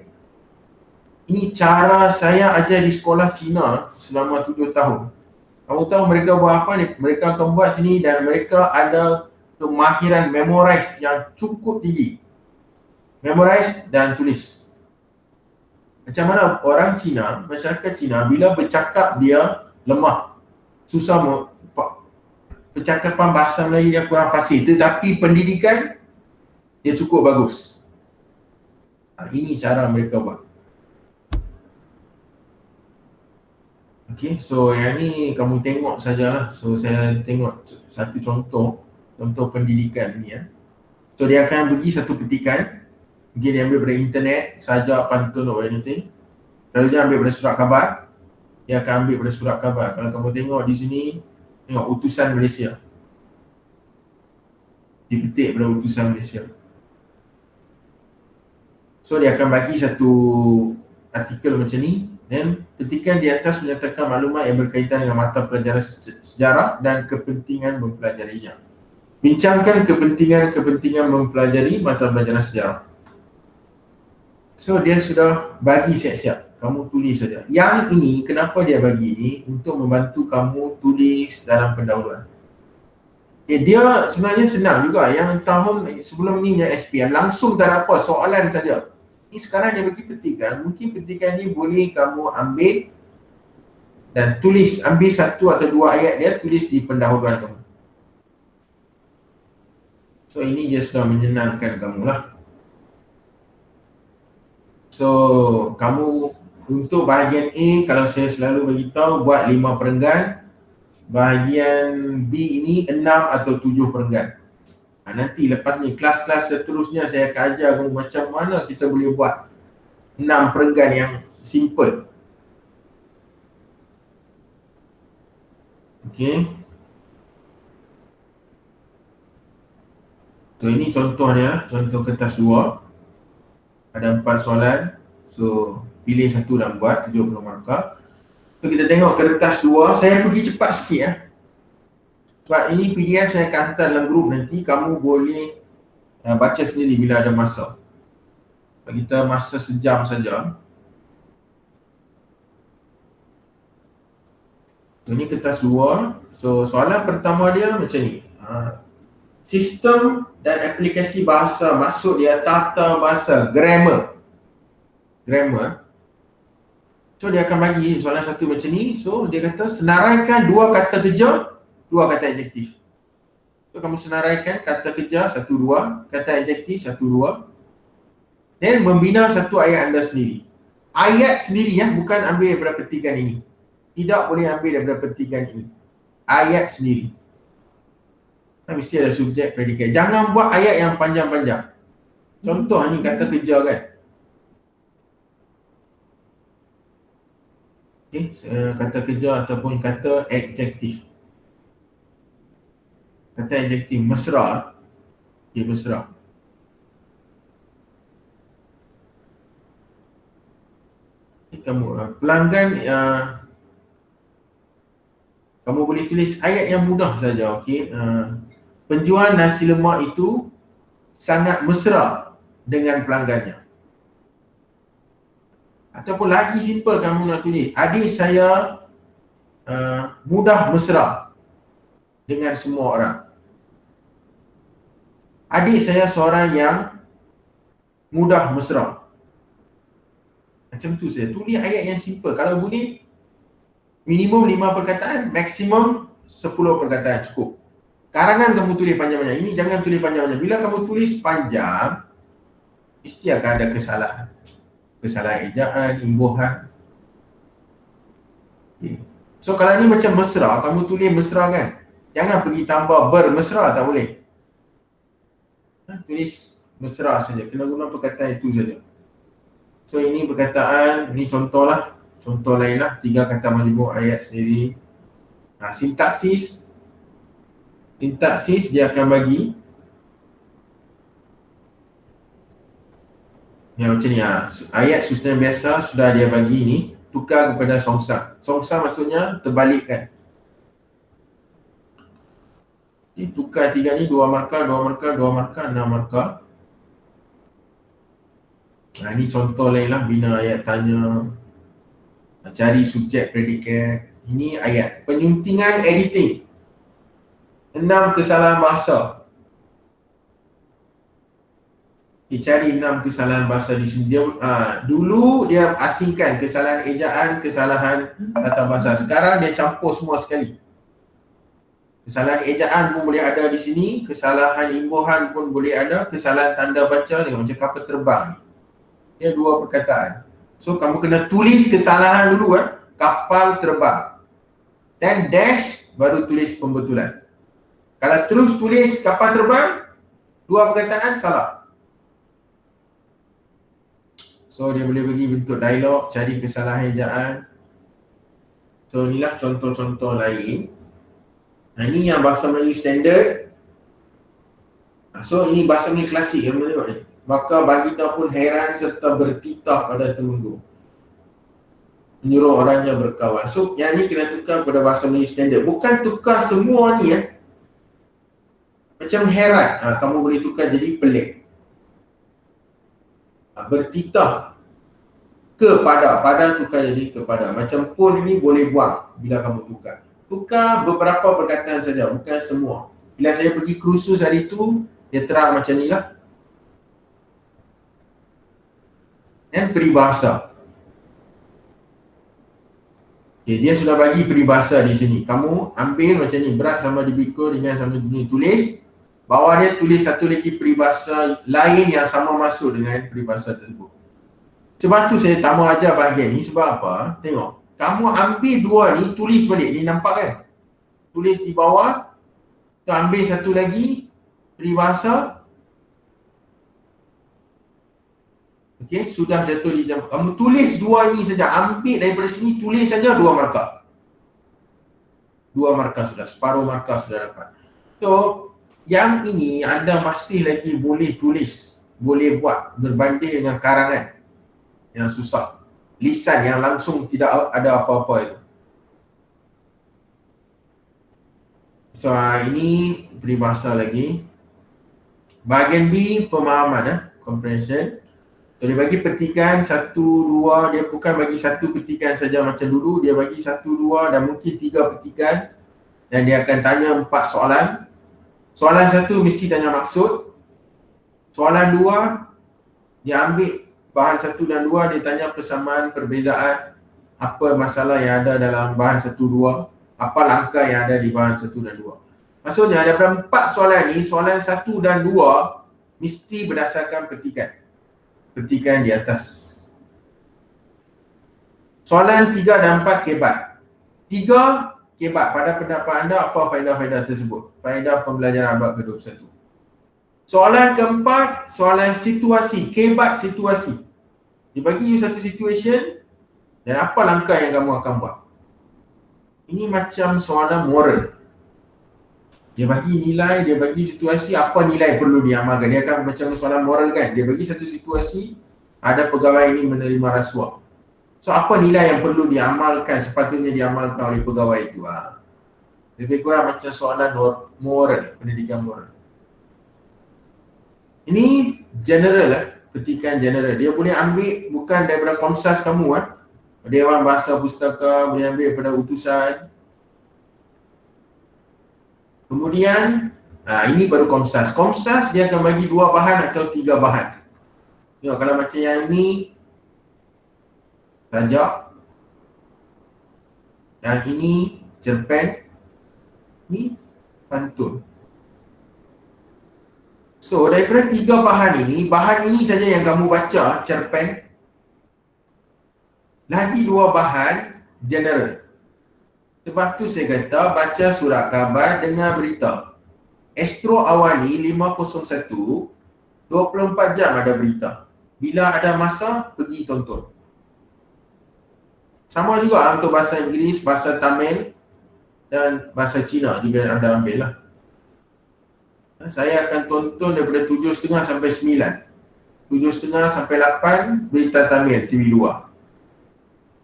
S1: Ini cara saya ajar di sekolah Cina selama 7 tahun. Kamu tahu mereka buat apa ni? Mereka akan buat sini dan mereka ada kemahiran memorize yang cukup tinggi. Memorize dan tulis. Macam mana orang Cina, masyarakat Cina bila bercakap dia lemah. Susah percakapan bahasa Melayu dia kurang fasih. Tetapi pendidikan dia cukup bagus. Ini cara mereka buat. Okay, so yang ni kamu tengok sajalah. So saya tengok satu contoh pendidikan ni ya. So dia akan bagi satu petikan. Mungkin dia ambil dari internet, saja pantun or anything. Lalu dia ambil dari surat khabar. Dia akan ambil dari surat khabar. Kalau kamu tengok di sini, tengok utusan Malaysia. Dipetik pada utusan Malaysia. So dia akan bagi satu artikel macam ni dan petikan di atas menyatakan maklumat yang berkaitan dengan mata pelajaran sejarah dan kepentingan mempelajarinya. Bincangkan kepentingan mempelajari mata pelajaran sejarah. So dia sudah bagi siap-siap, kamu tulis saja. Yang ini kenapa dia bagi ni? Untuk membantu kamu tulis dalam pendahuluan. Dia sebenarnya senang juga. Yang tahun sebelum ni yang SPM langsung tak ada apa, soalan saja. Ini sekarang dia bagi petikan, mungkin petikan ni boleh kamu ambil dan tulis, ambil 1 atau 2 ayat dia, tulis di pendahuluan kamu. So ini dia sudah menyenangkan kamu lah. So kamu untuk bahagian A, kalau saya selalu beritahu buat 5 perenggan. Bahagian B ini 6 atau 7 perenggan. Nanti lepas ni kelas-kelas seterusnya saya akan ajar kamu macam mana kita boleh buat 6 perenggan yang simple. Okey. So ini contoh dia, contoh kertas 2. Ada 4 soalan. So pilih satu dan buat 70 markah. So kita tengok kertas 2, saya pergi cepat sikit ya. Sebab ini PDF saya akan hantar dalam grup nanti, kamu boleh baca sendiri bila ada masa. Kita masa sejam saja. So, ini kertas 2. So soalan pertama dia macam ni. Sistem dan aplikasi bahasa, maksud dia tata bahasa, grammar. So dia akan bagi soalan satu macam ni. So dia kata senaraikan 2 kata kerja, 2 kata adjektif. So kamu senaraikan kata kerja 1, 2, kata adjektif 1, 2. Dan membina satu ayat anda sendiri. Ayat sendiri ya, bukan ambil daripada petikan ini. Tidak boleh ambil daripada petikan ini. Ayat sendiri. Mesti ada subjek, predikat. Jangan buat ayat yang panjang-panjang. Contoh ni kata kerja kan. Okay, kata kerja ataupun kata adjektif. Kata adjektif mesra. Okay, mesra. Okay, kamu pelanggan kamu boleh tulis ayat yang mudah saja. Okey. Penjual nasi lemak itu sangat mesra dengan pelanggannya. Ataupun lagi simple kamu nak tulis, adik saya mudah mesra dengan semua orang. Adik saya seorang yang mudah mesra. Macam tu saya tulis ayat yang simple. Kalau boleh minimum 5 perkataan, maksimum 10 perkataan cukup. Karangan kamu tulis panjang-panjang. Ini jangan tulis panjang-panjang. Bila kamu tulis panjang, mesti akan ada kesalahan. Kesalahan ejaan, imbuhan. Okay. So kalau ni macam mesra, kamu tulis mesra kan? Jangan pergi tambah bermesra, tak boleh. Tulis mesra saja. Kena guna perkataan itu saja. So ini perkataan, ini contohlah. Contoh lain lah. 3 kata majmuk ayat sendiri. Sintaksis. Sintaksis dia akan bagi yang macam ni. Ayat susunan biasa sudah dia bagi ni. Tukar kepada songsa. Songsa maksudnya terbalikkan. Tukar 3 ni 2 markah, 2 markah, 2 markah, 6 markah. Ini contoh lain lah. Bina ayat tanya. Cari subjek predikat. Ini ayat. Penyuntingan editing. 6 kesalahan bahasa. Cari 6 kesalahan bahasa di sini. Dulu dia asingkan kesalahan ejaan, kesalahan tata bahasa. Sekarang dia campur semua sekali. Kesalahan ejaan pun boleh ada di sini, kesalahan imbuhan pun boleh ada, kesalahan tanda baca dengan macam kapal terbang ni. Dia 2 perkataan. So kamu kena tulis kesalahan dulu kapal terbang. Then dash baru tulis pembetulan. Kalau terus tulis kapal terbang, 2 perkataan salah. So dia boleh bagi bentuk dialog, cari kesalahan ejaan. So inilah contoh-contoh lain. Ini yang bahasa Melayu standard. So ini bahasa Melayu klasik yang boleh tengok ni. Maka baginda pun heran serta bertitah pada temenggung, menyuruh orangnya berkawan. So yang ni kena tukar pada bahasa Melayu standard. Bukan tukar semua ni Macam heran, kamu boleh tukar jadi pelik. Bertitah kepada, pada tukar jadi kepada. Macam pun ni boleh buang bila kamu tukar. Tukar beberapa perkataan saja, bukan semua. Bila saya pergi kursus hari tu, dia terang macam ni lah. Dan peribahasa. Okay, dia sudah bagi peribahasa di sini. Kamu ambil macam ni, berat sama dipikul dengan sama ni, tulis. Bawah dia tulis satu lagi peribahasa lain yang sama masuk dengan peribahasa tersebut. Sebab tu saya tak mau ajar bahagian ni. Sebab apa? Tengok. Kamu ambil 2 ni, tulis balik. Ni nampak kan? Tulis di bawah. Tu ambil satu lagi peribahasa. Okey, sudah jatuh di jam. Kamu tulis 2 ni saja. Ambil daripada sini, tulis saja 2 markah. 2 markah sudah. Separuh markah sudah dapat. So, yang ini anda masih lagi boleh tulis, boleh buat berbanding dengan karangan yang susah, lisan yang langsung tidak ada apa-apa itu. So ini peribahasa lagi. Bahagian B, pemahaman, comprehension. So dia bagi petikan 1, 2, dia bukan bagi 1 petikan saja macam dulu, dia bagi 1, 2 dan mungkin 3 petikan, dan dia akan tanya 4 soalan. Soalan 1 mesti tanya maksud. Soalan 2, dia ambil bahan 1 dan 2, dia tanya persamaan, perbezaan, apa masalah yang ada dalam bahan 1, 2, apa langkah yang ada di bahan 1 dan 2. Maksudnya daripada 4 soalan ni, soalan 1 dan 2 mesti berdasarkan petikan. Petikan di atas. Soalan 3 dan 4 kebat. 3 kebat, pada pendapat anda apa faedah-faedah tersebut? Faedah pembelajaran abad ke-21. Soalan keempat, soalan situasi, kebat situasi. Dia bagi you satu situation dan apa langkah yang kamu akan buat. Ini macam soalan moral. Dia bagi nilai, dia bagi situasi, apa nilai perlu diamalkan. Dia akan macam soalan moral kan. Dia bagi satu situasi, ada pegawai ini menerima rasuah. So apa nilai yang perlu diamalkan, sepatutnya diamalkan oleh pegawai itu? Lebih kurang macam soalan moral, pendidikan moral. Ini general petikan general. Dia boleh ambil bukan daripada komsas kamu Dewan Bahasa Pustaka, boleh ambil daripada utusan, Kemudian ini baru Komsas. Komsas dia akan bagi 2 bahan atau 3 bahan. Tengok kalau macam yang ni sajak, yang ini cerpen, ni pantun. So daripada 3 bahan ini saja yang kamu baca, cerpen. Lagi 2 bahan general. Sebab tu saya kata baca surat khabar dengan berita. Astro awal ni 501, 24 jam ada berita. Bila ada masa, pergi tonton. Sama juga untuk bahasa Inggeris, bahasa Tamil dan bahasa Cina juga ada ambil lah. Saya akan tonton daripada 7.30 sampai 9. 7.30 sampai 8 berita Tamil TV2.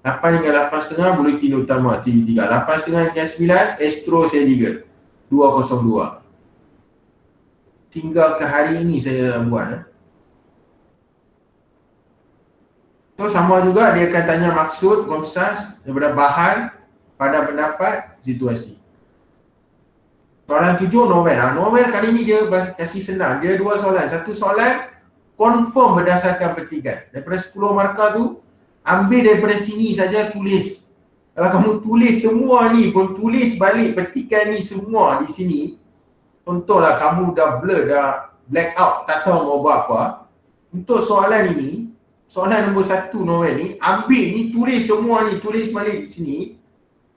S1: 8 hingga 8.30 Buletin Utama TV3. 8.30 hingga 9 Astro saya 202. Hingga ke hari ini saya buat. So sama juga dia akan tanya maksud Komsas daripada bahan pada pendapat situasi. Soalan 7 novel. Novel kali ni dia kasih senang. Dia 2 soalan. Satu soalan confirm berdasarkan petikan. Daripada 10 markah tu ambil daripada sini saja tulis. Kalau kamu tulis semua ni pun, tulis balik petikan ni semua di sini. Contohlah kamu dah blur, dah black out, tak tahu mau buat apa. Untuk soalan ini, soalan nombor 1 novel ni, ambil ni, tulis semua ni, tulis balik di sini.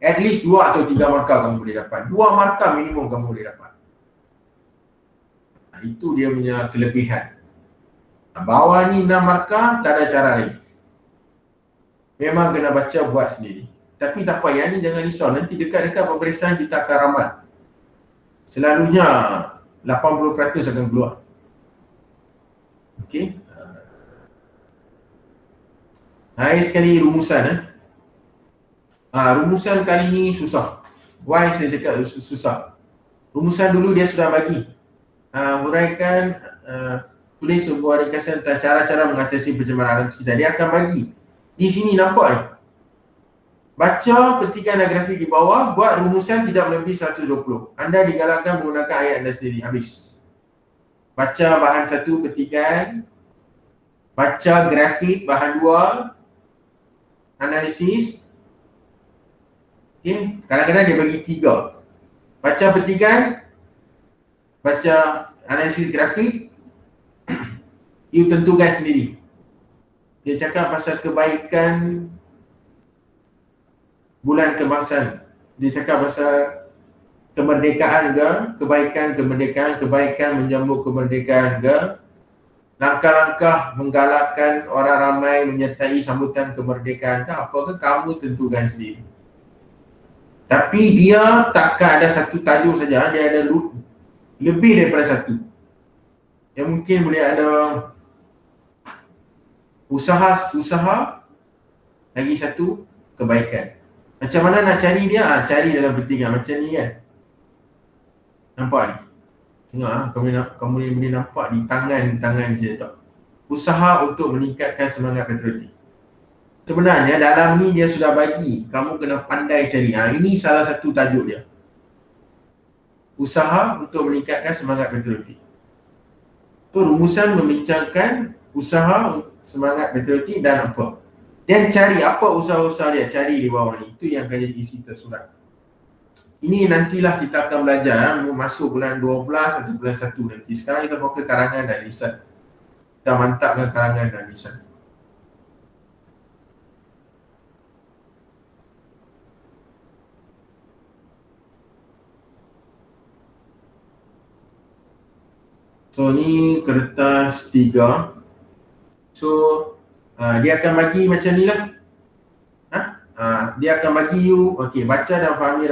S1: At least 2 atau 3 markah kamu boleh dapat. 2 markah minimum kamu boleh dapat. Itu dia punya kelebihan. Bawah ni 6 markah, tak ada cara lain. Memang kena baca buat sendiri. Tapi tak apa, yang ni jangan risau. Nanti dekat-dekat peperiksaan kita akan ramat. Selalunya 80% akan keluar. Okey. Hai sekali rumusan. Rumusan kali ni susah. Why saya cakap susah? Rumusan dulu dia sudah bagi. Huraikan, tulis sebuah ringkasan tentang cara-cara mengatasi pencemaran alam sekitar. Dia akan bagi. Di sini nampak ni. Baca petikan dan grafik di bawah, buat rumusan tidak melebihi 120. Anda digalakkan menggunakan ayat anda sendiri. Habis. Baca bahan 1 petikan, baca grafik bahan 2, analisis. Okay. Kadang-kadang dia bagi 3. Baca petikan, baca analisis grafik, you tentukan sendiri. Dia cakap pasal kebaikan bulan kebangsaan. Dia cakap pasal kemerdekaan ke, kebaikan menyambut kemerdekaan ke, langkah-langkah menggalakkan orang ramai menyertai sambutan kemerdekaan ke, apa ke, kamu tentukan sendiri. Tapi dia takkan ada satu tajuk saja, dia ada lebih daripada satu. Yang mungkin boleh ada usaha, lagi satu kebaikan. Macam mana nak cari dia? Cari dalam petikan macam ni kan. Nampak ni? Tengok kamu ni boleh nampak di tangan je tak. Usaha untuk meningkatkan semangat patriotik. Sebenarnya dalam ni dia sudah bagi, kamu kena pandai cari. Ini salah satu tajuk dia. Usaha untuk meningkatkan semangat patriotik. Tu rumusan membincangkan usaha semangat patriotik dan apa. Dan cari apa usaha-usaha dia, cari di bawah ni. Itu yang akan jadi isi tersurat. Ini nantilah kita akan belajar masuk bulan 12 atau bulan 1 nanti. Sekarang kita fokus karangan dan lisan. Kita mantapkan karangan dan lisan. So ni kertas 3. So dia akan bagi macam ni lah. Dia akan bagi you, okey, baca dan fahami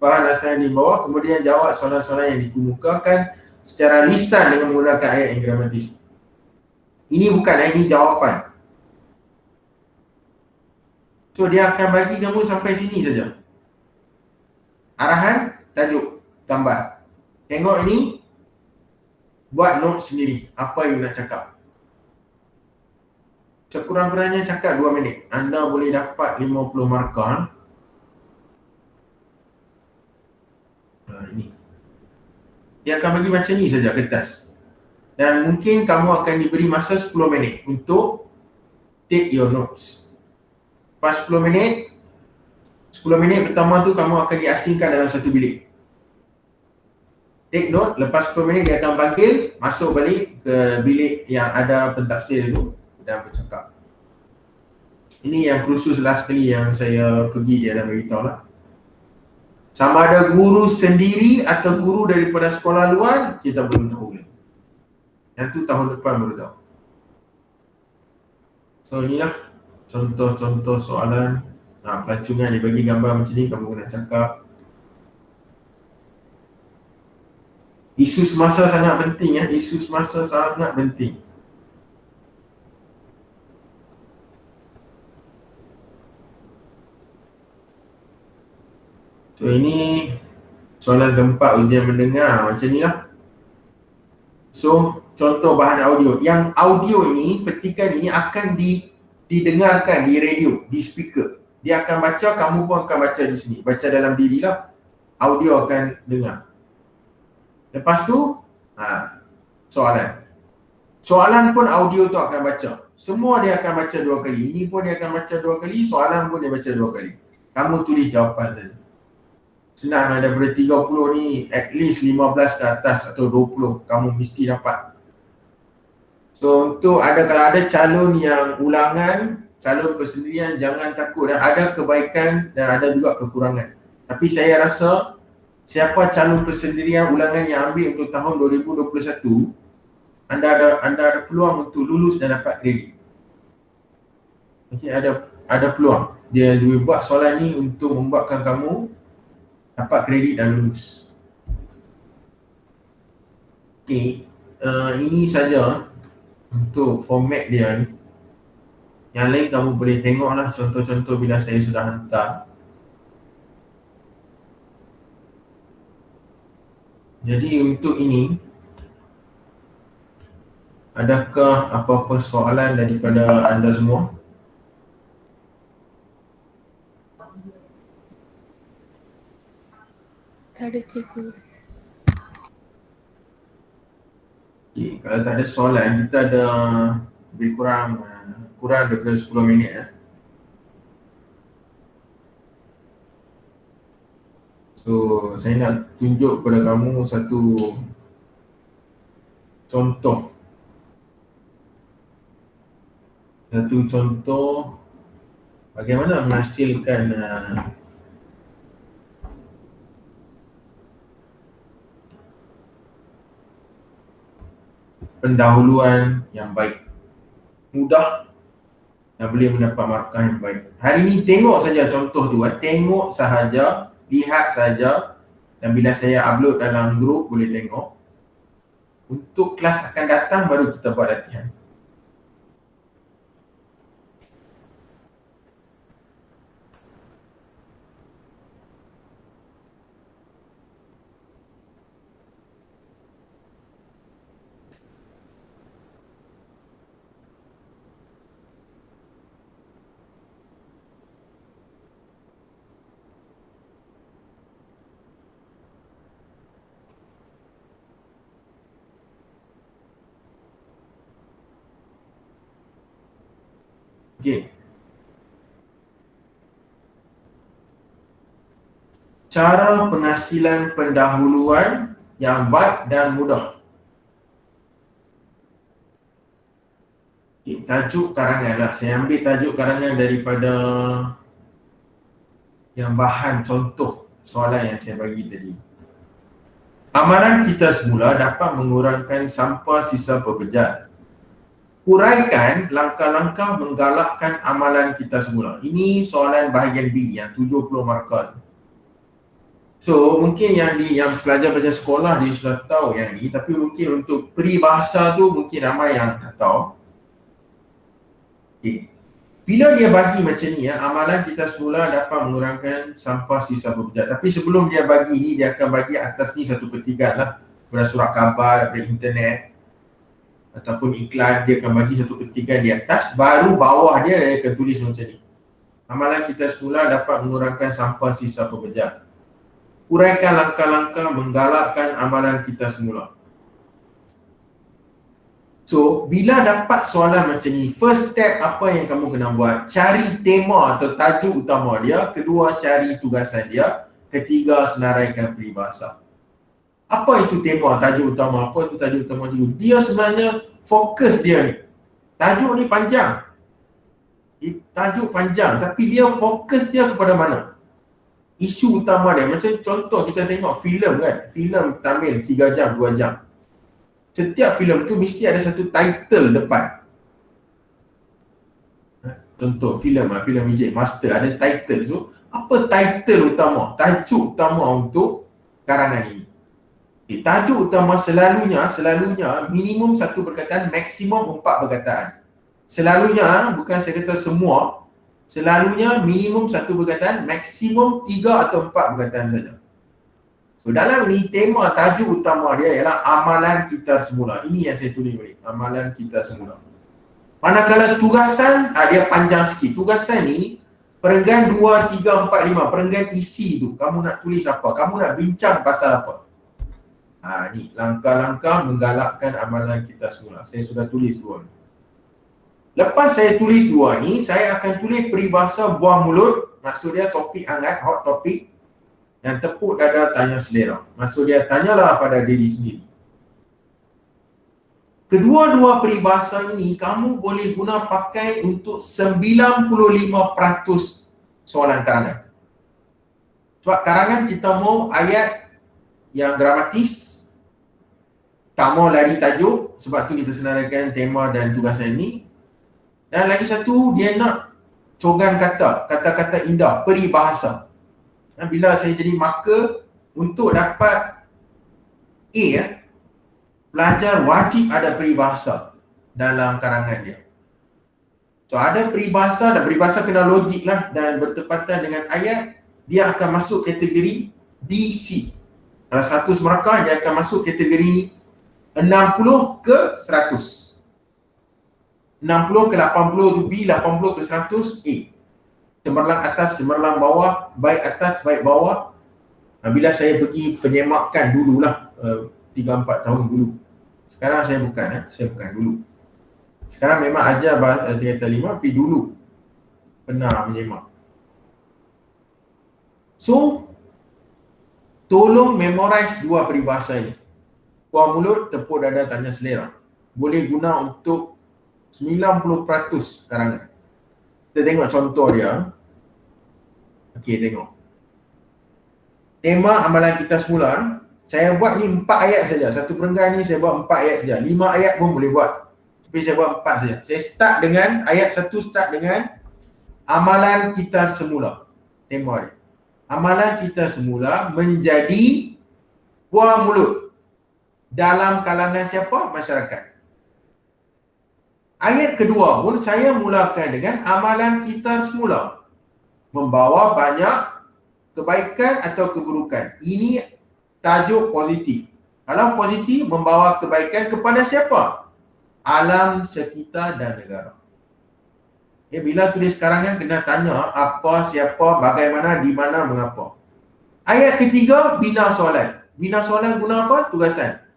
S1: bahan rasian di bawah, kemudian jawab soalan-soalan yang dikemukakan secara lisan dengan menggunakan ayat yang gramatis. Ini bukan, ini jawapan. So dia akan bagi kamu sampai sini saja. Arahan, tajuk, gambar. Tengok ini, buat note sendiri apa you nak cakap. Sekurang-kurangnya cakap 2 minit. Anda boleh dapat 50 markah. Ini. Dia akan bagi macam ni saja kertas. Dan mungkin kamu akan diberi masa 10 minit untuk take your notes. Lepas 10 minit, 10 minit pertama tu kamu akan diasingkan dalam satu bilik. Take note, lepas 10 minit dia akan panggil, masuk balik ke bilik yang ada pentafsir itu dan bercakap. Ini yang kursus last kali yang saya pergi, dia dah beritahu lah. Sama ada guru sendiri atau guru daripada sekolah luar, kita belum tahu lagi. Yang tu tahun depan baru tahu. So inilah contoh-contoh soalan. Pelancongan dia bagi gambar macam ni, kamu kena cakap. Isu semasa sangat penting ya, isu semasa sangat penting. So ini soalan keempat ujian mendengar macam ni lah. So contoh bahan audio. Yang audio ini, petikan ini akan didengarkan di radio, di speaker. Dia akan baca, kamu pun akan baca di sini. Baca dalam diri lah. Audio akan dengar. Lepas tu, soalan. Soalan pun audio tu akan baca. Semua dia akan baca 2 kali. Ini pun dia akan baca 2 kali, soalan pun dia baca 2 kali. Kamu tulis jawapan saja. Senang, daripada 30 ni, at least 15 ke atas atau 20, kamu mesti dapat. So, untuk kalau ada calon yang ulangan, calon persendirian, jangan takut. Dan ada kebaikan dan ada juga kekurangan. Tapi saya rasa, siapa calon persendirian ulangan yang ambil untuk tahun 2021, anda ada peluang untuk lulus dan dapat kredit. Okay, ada peluang. Dia buat soalan ni untuk membuatkan kamu dapat kredit dan lulus. Okay, ini saja untuk format dia ni. Yang lain kamu boleh tengoklah contoh-contoh bila saya sudah hantar. Jadi untuk ini, adakah apa-apa soalan daripada anda semua?
S3: Tak ada cikgu.
S1: Okay, kalau tak ada soalan, kita ada lebih kurang daripada 10 minit. So, saya nak tunjuk kepada kamu satu contoh. Satu contoh bagaimana menghasilkan pendahuluan yang baik, mudah dan boleh mendapat markah yang baik. Hari ni tengok saja contoh tu, tengok sahaja, lihat saja, dan bila saya upload dalam grup boleh tengok. Untuk kelas akan datang baru kita buat latihan. Okey. Cara penghasilan pendahuluan yang baik dan mudah. Okay, tajuk karangan lah. Saya ambil tajuk karangan daripada yang bahan contoh soalan yang saya bagi tadi. Amalan kita semula dapat mengurangkan sampah sisa pekerjaan. Uraikan langkah-langkah menggalakkan amalan kita semula. Ini soalan bahagian B yang 70 markah. So mungkin yang pelajar-pelajar sekolah dia sudah tahu yang ni, tapi mungkin untuk peribahasa tu mungkin ramai yang tak tahu. Okay. Bila dia bagi macam ni amalan kita semula dapat mengurangkan sampah sisa pekerjaan. Tapi sebelum dia bagi ni, dia akan bagi atas ni satu petikan lah. Daripada surat khabar, daripada internet ataupun iklan, dia akan bagi satu petikan di atas, baru bawah dia akan tulis macam ni. Amalan kita semula dapat mengurangkan sampah sisa pekerjaan. uraikan langkah-langkah menggalakkan amalan kita semula. So, bila dapat soalan macam ni, first step apa yang kamu kena buat? Cari tema atau tajuk utama dia. Kedua, cari tugasan dia. Ketiga, senaraikan peribahasa. Apa itu tema, tajuk utama? Apa itu tajuk utama? Dia sebenarnya fokus dia ni. Tajuk ni panjang. Tajuk panjang, tapi dia fokus dia kepada mana? Isu utama dia. Macam contoh kita tengok filem kan. Filem Tamil 3 jam, 2 jam. Setiap filem tu mesti ada satu title depan. Contoh filem Vijay Master ada title. So, apa title utama? Tajuk utama untuk karangan ini. Tajuk utama selalunya minimum 1 perkataan, maksimum 4 perkataan. Selalunya, bukan saya kata semua, selalunya minimum 1 perkataan, maksimum 3 atau 4 perkataan saja. So, dalam ni tema tajuk utama dia ialah amalan kita semula. Ini yang saya tulis balik, amalan kita semula. Manakala tugasan, dia panjang sikit. Tugasan ni perenggan 2, 3, 4, 5, perenggan isi tu. Kamu nak tulis apa? Kamu nak bincang pasal apa? Ni langkah-langkah menggalakkan amalan kita semula. Saya sudah tulis 2 ni. Lepas saya tulis 2 ni, saya akan tulis peribahasa buah mulut. Maksud dia topik hangat, hot topik. Yang tepuk dada tanya selera. Maksud dia tanyalah pada diri sendiri. Kedua-dua peribahasa ini kamu boleh guna pakai untuk 95% soalan karangan. Sebab karangan kita mau ayat yang gramatis, tak mau lari tajuk, sebab tu kita senaraikan tema dan tugasan ini. Dan lagi satu, dia nak cogan kata, kata-kata indah, peribahasa. Bila saya jadi marker, untuk dapat A, pelajar wajib ada peribahasa dalam karangan dia. So ada peribahasa, dan peribahasa kena logik lah dan bertepatan dengan ayat, dia akan masuk kategori DC. Kalau 100 markah, dia akan masuk kategori 60 ke 100. 60 ke 80 tu B, 80 ke 100 A. Cemerlang atas, cemerlang bawah, baik atas, baik bawah. Bila saya pergi penyemakan dululah, 3-4 tahun dulu. Sekarang saya bukan dulu. Sekarang memang ajar bahasa 3-5, tapi dulu pernah menyemak. So, tolong memorize 2 peribahasa ini. Buah mulut, tepuk dada, tanya selera. Boleh guna untuk 90% karangan. Kita tengok contoh dia. Okey, tengok. Tema amalan kita semula, saya buat ni 4 ayat saja. Satu perenggan ni saya buat 4 ayat saja. 5 ayat pun boleh buat. Tapi saya buat 4 saja. Saya start dengan ayat 1, start dengan amalan kita semula. Tema dia. Amalan kita semula menjadi buah mulut dalam kalangan siapa? Masyarakat. Ayat kedua pun saya mulakan dengan amalan kita semula membawa banyak kebaikan atau keburukan. Ini tajuk positif. Kalau positif, membawa kebaikan kepada siapa? Alam sekitar dan negara. Bila tulis karangan kena tanya apa, siapa, bagaimana, di mana, mengapa. Ayat ketiga, bina soalan. Bina soalan guna apa? Tugasan.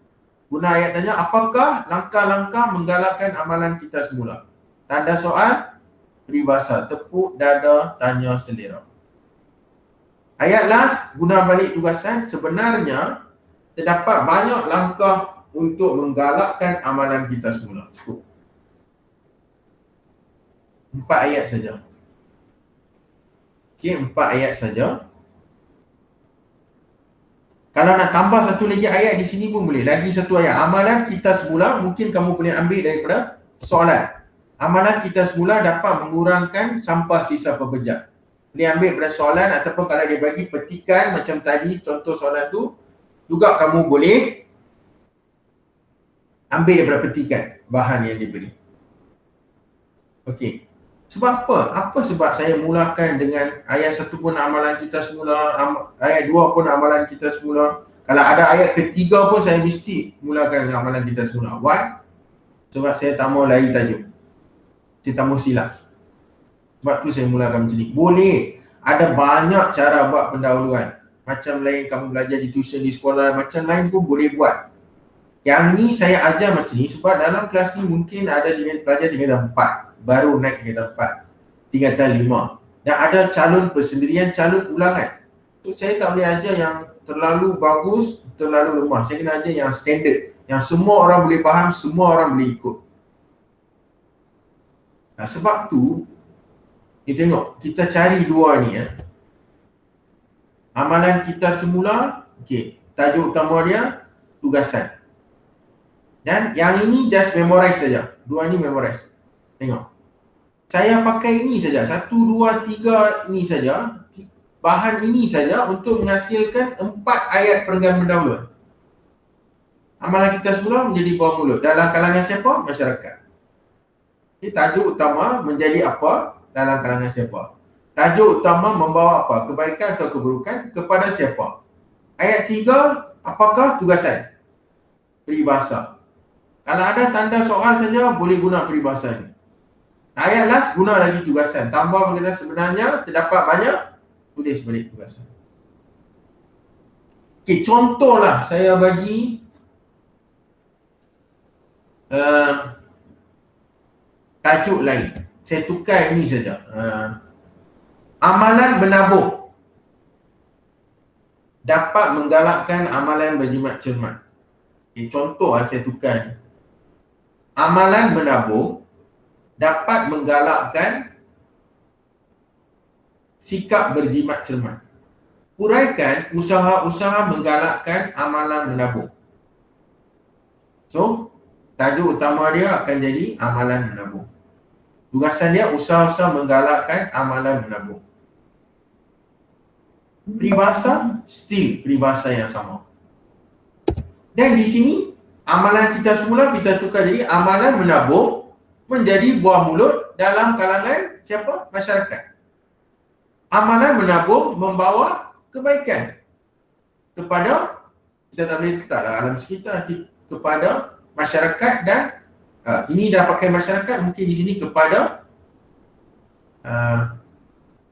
S1: Guna ayat tanya, apakah langkah-langkah menggalakkan amalan kita semula? Tanda soal, peribahasa, tepuk dada, tanya selera. Ayat last, guna balik tugasan, sebenarnya terdapat banyak langkah untuk menggalakkan amalan kita semula. Cukup. 4 ayat saja. Okey, 4 ayat saja. Kalau nak tambah satu lagi ayat di sini pun boleh. Lagi satu ayat. Amalan kita semula, mungkin kamu boleh ambil daripada soalan. Amalan kita semula dapat mengurangkan sampah sisa pepejat. Boleh ambil daripada soalan ataupun kalau dia bagi petikan macam tadi, contoh soalan tu, juga kamu boleh ambil daripada petikan bahan yang diberi. Okey. Sebab apa? Apa sebab saya mulakan dengan ayat 1 pun amalan kita semula, ayat 2 pun amalan kita semula. Kalau ada ayat ketiga pun saya mesti mulakan dengan amalan kita semula. Why? Sebab saya tak mau lari tajuk. Saya tak mau silap. Sebab tu saya mulakan macam ni. Boleh. Ada banyak cara buat pendahuluan. macam lain kamu belajar di tuition di sekolah, macam lain pun boleh buat. Yang ni saya ajar macam ni sebab dalam kelas ni mungkin ada pelajar tingkatan 4, baru naik tingkatan 4, tingkatan 5. Dan ada calon persendirian, calon ulangan. So saya tak boleh ajar yang terlalu bagus, terlalu lemah. Saya kena ajar yang standard, yang semua orang boleh faham, semua orang boleh ikut. Nah, sebab tu kita tengok, kita cari dua ni ya. Amalan kita semula, okey, tajuk utama dia tugasan. Dan yang ini just memorize saja. Dua ni memorize. Tengok. Saya pakai ini saja, 1, 2, 3 ini saja. Bahan ini saja untuk menghasilkan 4 ayat perenggan pendahuluan. Amalan kita semula menjadi buah mulut. Dalam kalangan siapa? Masyarakat. Jadi, tajuk utama menjadi apa? Dalam kalangan siapa? Tajuk utama membawa apa? Kebaikan atau keburukan? Kepada siapa? Ayat 3, apakah tugasan? Peribahasa. Kalau ada tanda soal saja, boleh guna peribahasa ni. Ayat last, guna lagi tugasan. Tambah berkata sebenarnya, terdapat banyak, tulis balik tugasan. Okey, contohlah saya bagi tajuk lain. Saya tukar ini saja. Amalan menabung dapat menggalakkan amalan berjimat cermat. Okay, contoh saya tukar. Amalan menabung dapat menggalakkan sikap berjimat cermat. Uraikan usaha-usaha menggalakkan amalan menabung. So, tajuk utama dia akan jadi amalan menabung. Tugasan dia usaha-usaha menggalakkan amalan menabung. Peribahasa, still peribahasa yang sama. Dan di sini, amalan kita semula kita tukar jadi amalan menabung menjadi buah mulut dalam kalangan siapa? Masyarakat. Amalan menabung membawa kebaikan kepada, kita tak boleh letak alam sekitar, kepada masyarakat dan ini dah pakai masyarakat, mungkin di sini kepada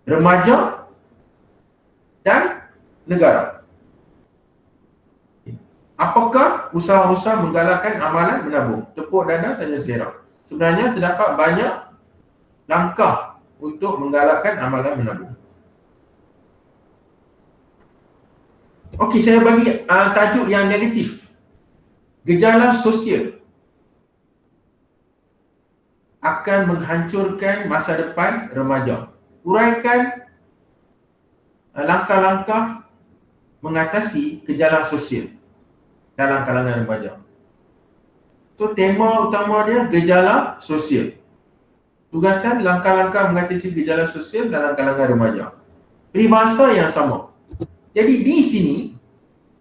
S1: remaja dan negara. Apakah usaha-usaha menggalakkan amalan menabung? Tepuk dada, tanya selera. Sebenarnya terdapat banyak langkah untuk menggalakkan amalan menabung. Okey, saya bagi tajuk yang negatif. Gejala sosial akan menghancurkan masa depan remaja. Uraikan langkah-langkah mengatasi gejala sosial dalam kalangan remaja. So, tema utama dia gejala sosial. Tugasan langkah-langkah mengatasi gejala sosial dalam kalangan remaja. Peribahasa yang sama. Jadi di sini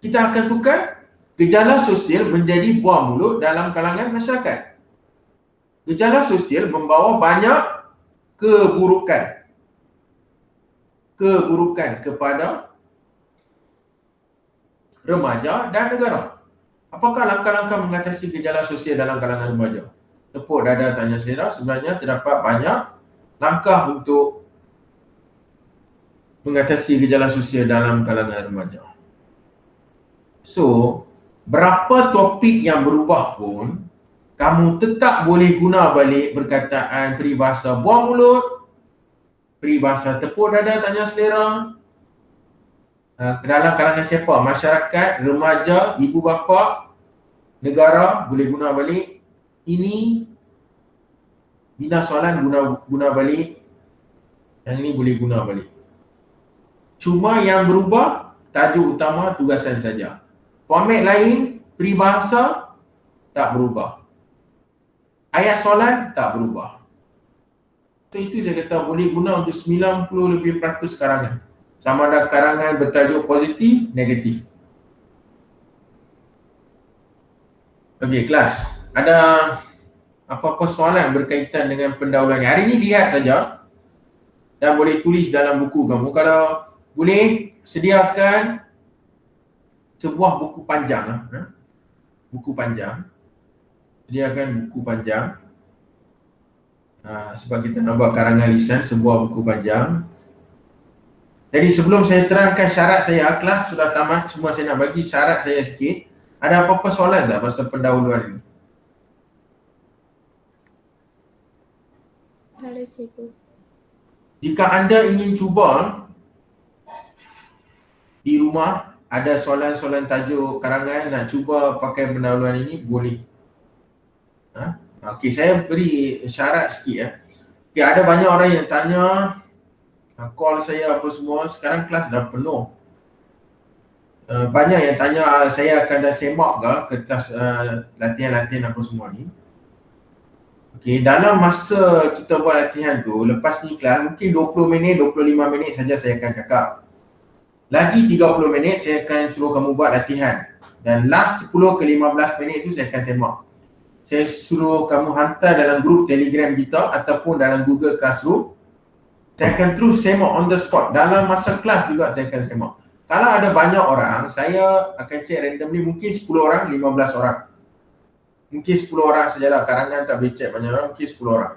S1: kita akan tukar gejala sosial menjadi buah mulut dalam kalangan masyarakat. Gejala sosial membawa banyak keburukan. Keburukan kepada remaja dan negara. Apakah langkah-langkah mengatasi gejala sosial dalam kalangan remaja? Tepuk dada, tanya selera. Sebenarnya terdapat banyak langkah untuk mengatasi gejala sosial dalam kalangan remaja. So, berapa topik yang berubah pun, kamu tetap boleh guna balik perkataan peribahasa buah mulut, peribahasa tepuk dada, tanya selera. Dalam kalangan siapa? Masyarakat, remaja, ibu bapa, negara, boleh guna balik. Ini bina soalan guna balik. Yang ini boleh guna balik. Cuma yang berubah tajuk utama tugasan saja. Format lain, peribahasa tak berubah. Ayat soalan tak berubah. So, itu saya kata boleh guna untuk 90 lebih peratus karangan. Sama ada karangan bertajuk positif, negatif. Okey, kelas. Ada apa-apa soalan berkaitan dengan pendahuluan ni? Hari ni lihat saja dan boleh tulis dalam buku kamu. Kalau boleh, sediakan sebuah buku panjang. Buku panjang. Sediakan buku panjang. Sebab kita nak buat karangan lisan, sebuah buku panjang. Jadi sebelum saya terangkan syarat saya, kelas sudah tamat semua, saya nak bagi syarat saya sikit. Ada apa-apa soalan tak pasal pendahuluan ini?
S3: Tak ada cikgu.
S1: Jika anda ingin cuba di rumah, ada soalan-soalan tajuk karangan, nak cuba pakai pendahuluan ini, boleh. Okey, saya beri syarat sikit ya. Okey, ada banyak orang yang tanya, call saya apa semua, sekarang kelas dah penuh. Banyak yang tanya saya akan dah semak ke kelas latihan-latihan apa semua ni. Okey, dalam masa kita buat latihan tu, lepas ni kelas mungkin 20 minit, 25 minit saja saya akan cakap. Lagi 30 minit saya akan suruh kamu buat latihan. Dan last 10 ke 15 minit tu saya akan semak. Saya suruh kamu hantar dalam grup Telegram kita ataupun dalam Google Classroom. Saya akan terus semak on the spot. Dalam masa kelas juga saya akan semak. Kalau ada banyak orang, saya akan cek randomly, mungkin 10 orang, 15 orang. Mungkin 10 orang sajalah, karangan tak boleh cek banyak orang, mungkin 10 orang.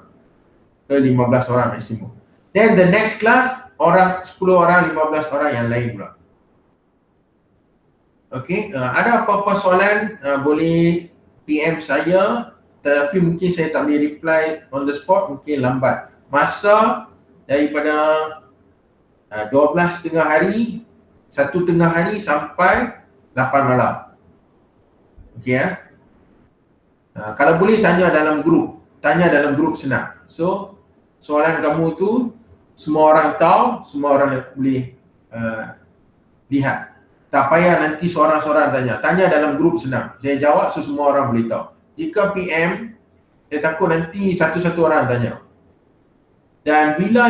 S1: Ke 15 orang maksimum. Then the next class, 10 orang, 15 orang yang lain pula. Okey, ada apa-apa soalan boleh PM saya, tetapi mungkin saya tak boleh reply on the spot, mungkin lambat. Masa daripada 12 tengah hari, 1 tengah hari sampai 8 malam. Okey ya. Kalau boleh tanya dalam grup senang. So soalan kamu tu semua orang tahu, semua orang boleh lihat. Tak payah nanti seorang-seorang tanya dalam grup senang. Saya jawab so semua orang boleh tahu. Jika PM, saya takut nanti satu-satu orang tanya. Dan bila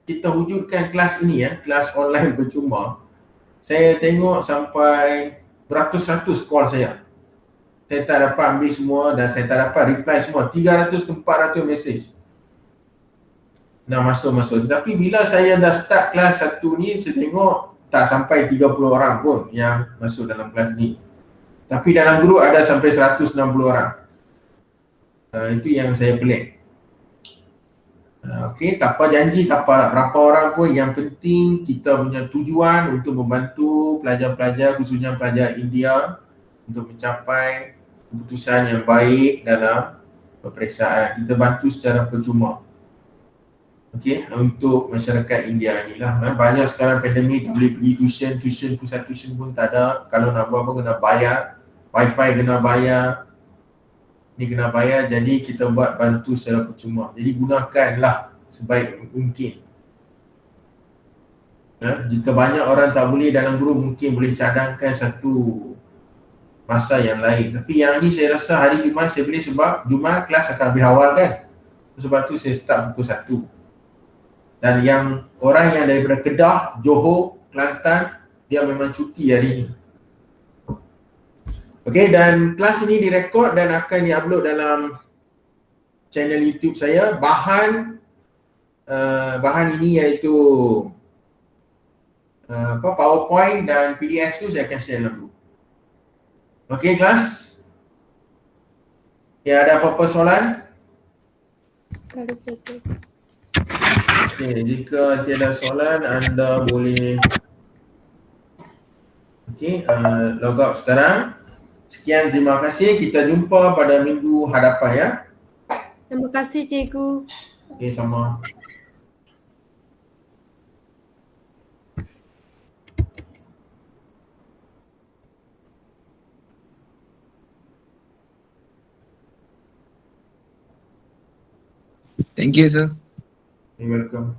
S1: kita wujudkan kelas ini ya, kelas online percuma, saya tengok sampai beratus-ratus call saya. Saya tak dapat ambil semua dan saya tak dapat reply semua. 300 ke 400 message. Nak masuk. Tapi bila saya dah start kelas satu ni, saya tengok tak sampai 30 orang pun yang masuk dalam kelas ni. Tapi dalam grup ada sampai 160 orang. Itu yang saya pelik. Okey, tak apa janji, tak apa berapa orang pun, yang penting kita punya tujuan untuk membantu pelajar-pelajar, khususnya pelajar India untuk mencapai keputusan yang baik dalam peperiksaan. Kita bantu secara percuma. Okey, untuk masyarakat India ni lah. Banyak sekarang pandemik tak boleh pergi tuition, pusat tuition pun tak ada. Kalau nak buat apa kena bayar, wifi kena bayar, ni kena bayar, jadi kita buat bantu secara percuma. Jadi gunakanlah sebaik mungkin. Jika banyak orang tak boleh dalam grup, mungkin boleh cadangkan satu masa yang lain. Tapi yang ni saya rasa hari Jumaat saya boleh, sebab Jumaat kelas akan lebih awal kan. Sebab tu saya start pukul 1. Dan yang orang yang daripada Kedah, Johor, Kelantan, dia memang cuti hari ni. Okey, dan kelas ini direkod dan akan diupload dalam channel YouTube saya. Bahan ini iaitu PowerPoint dan PDF tu saya akan share dalam group. Okey kelas? Ya, ada apa-apa soalan?
S3: Tak ada cikgu.
S1: Okey, jika tiada soalan anda boleh log out sekarang. Sekian, terima kasih. Kita jumpa pada minggu hadapan ya.
S3: Terima kasih cikgu.
S1: Okey, sama.
S2: Thank you, sir.
S1: You're welcome.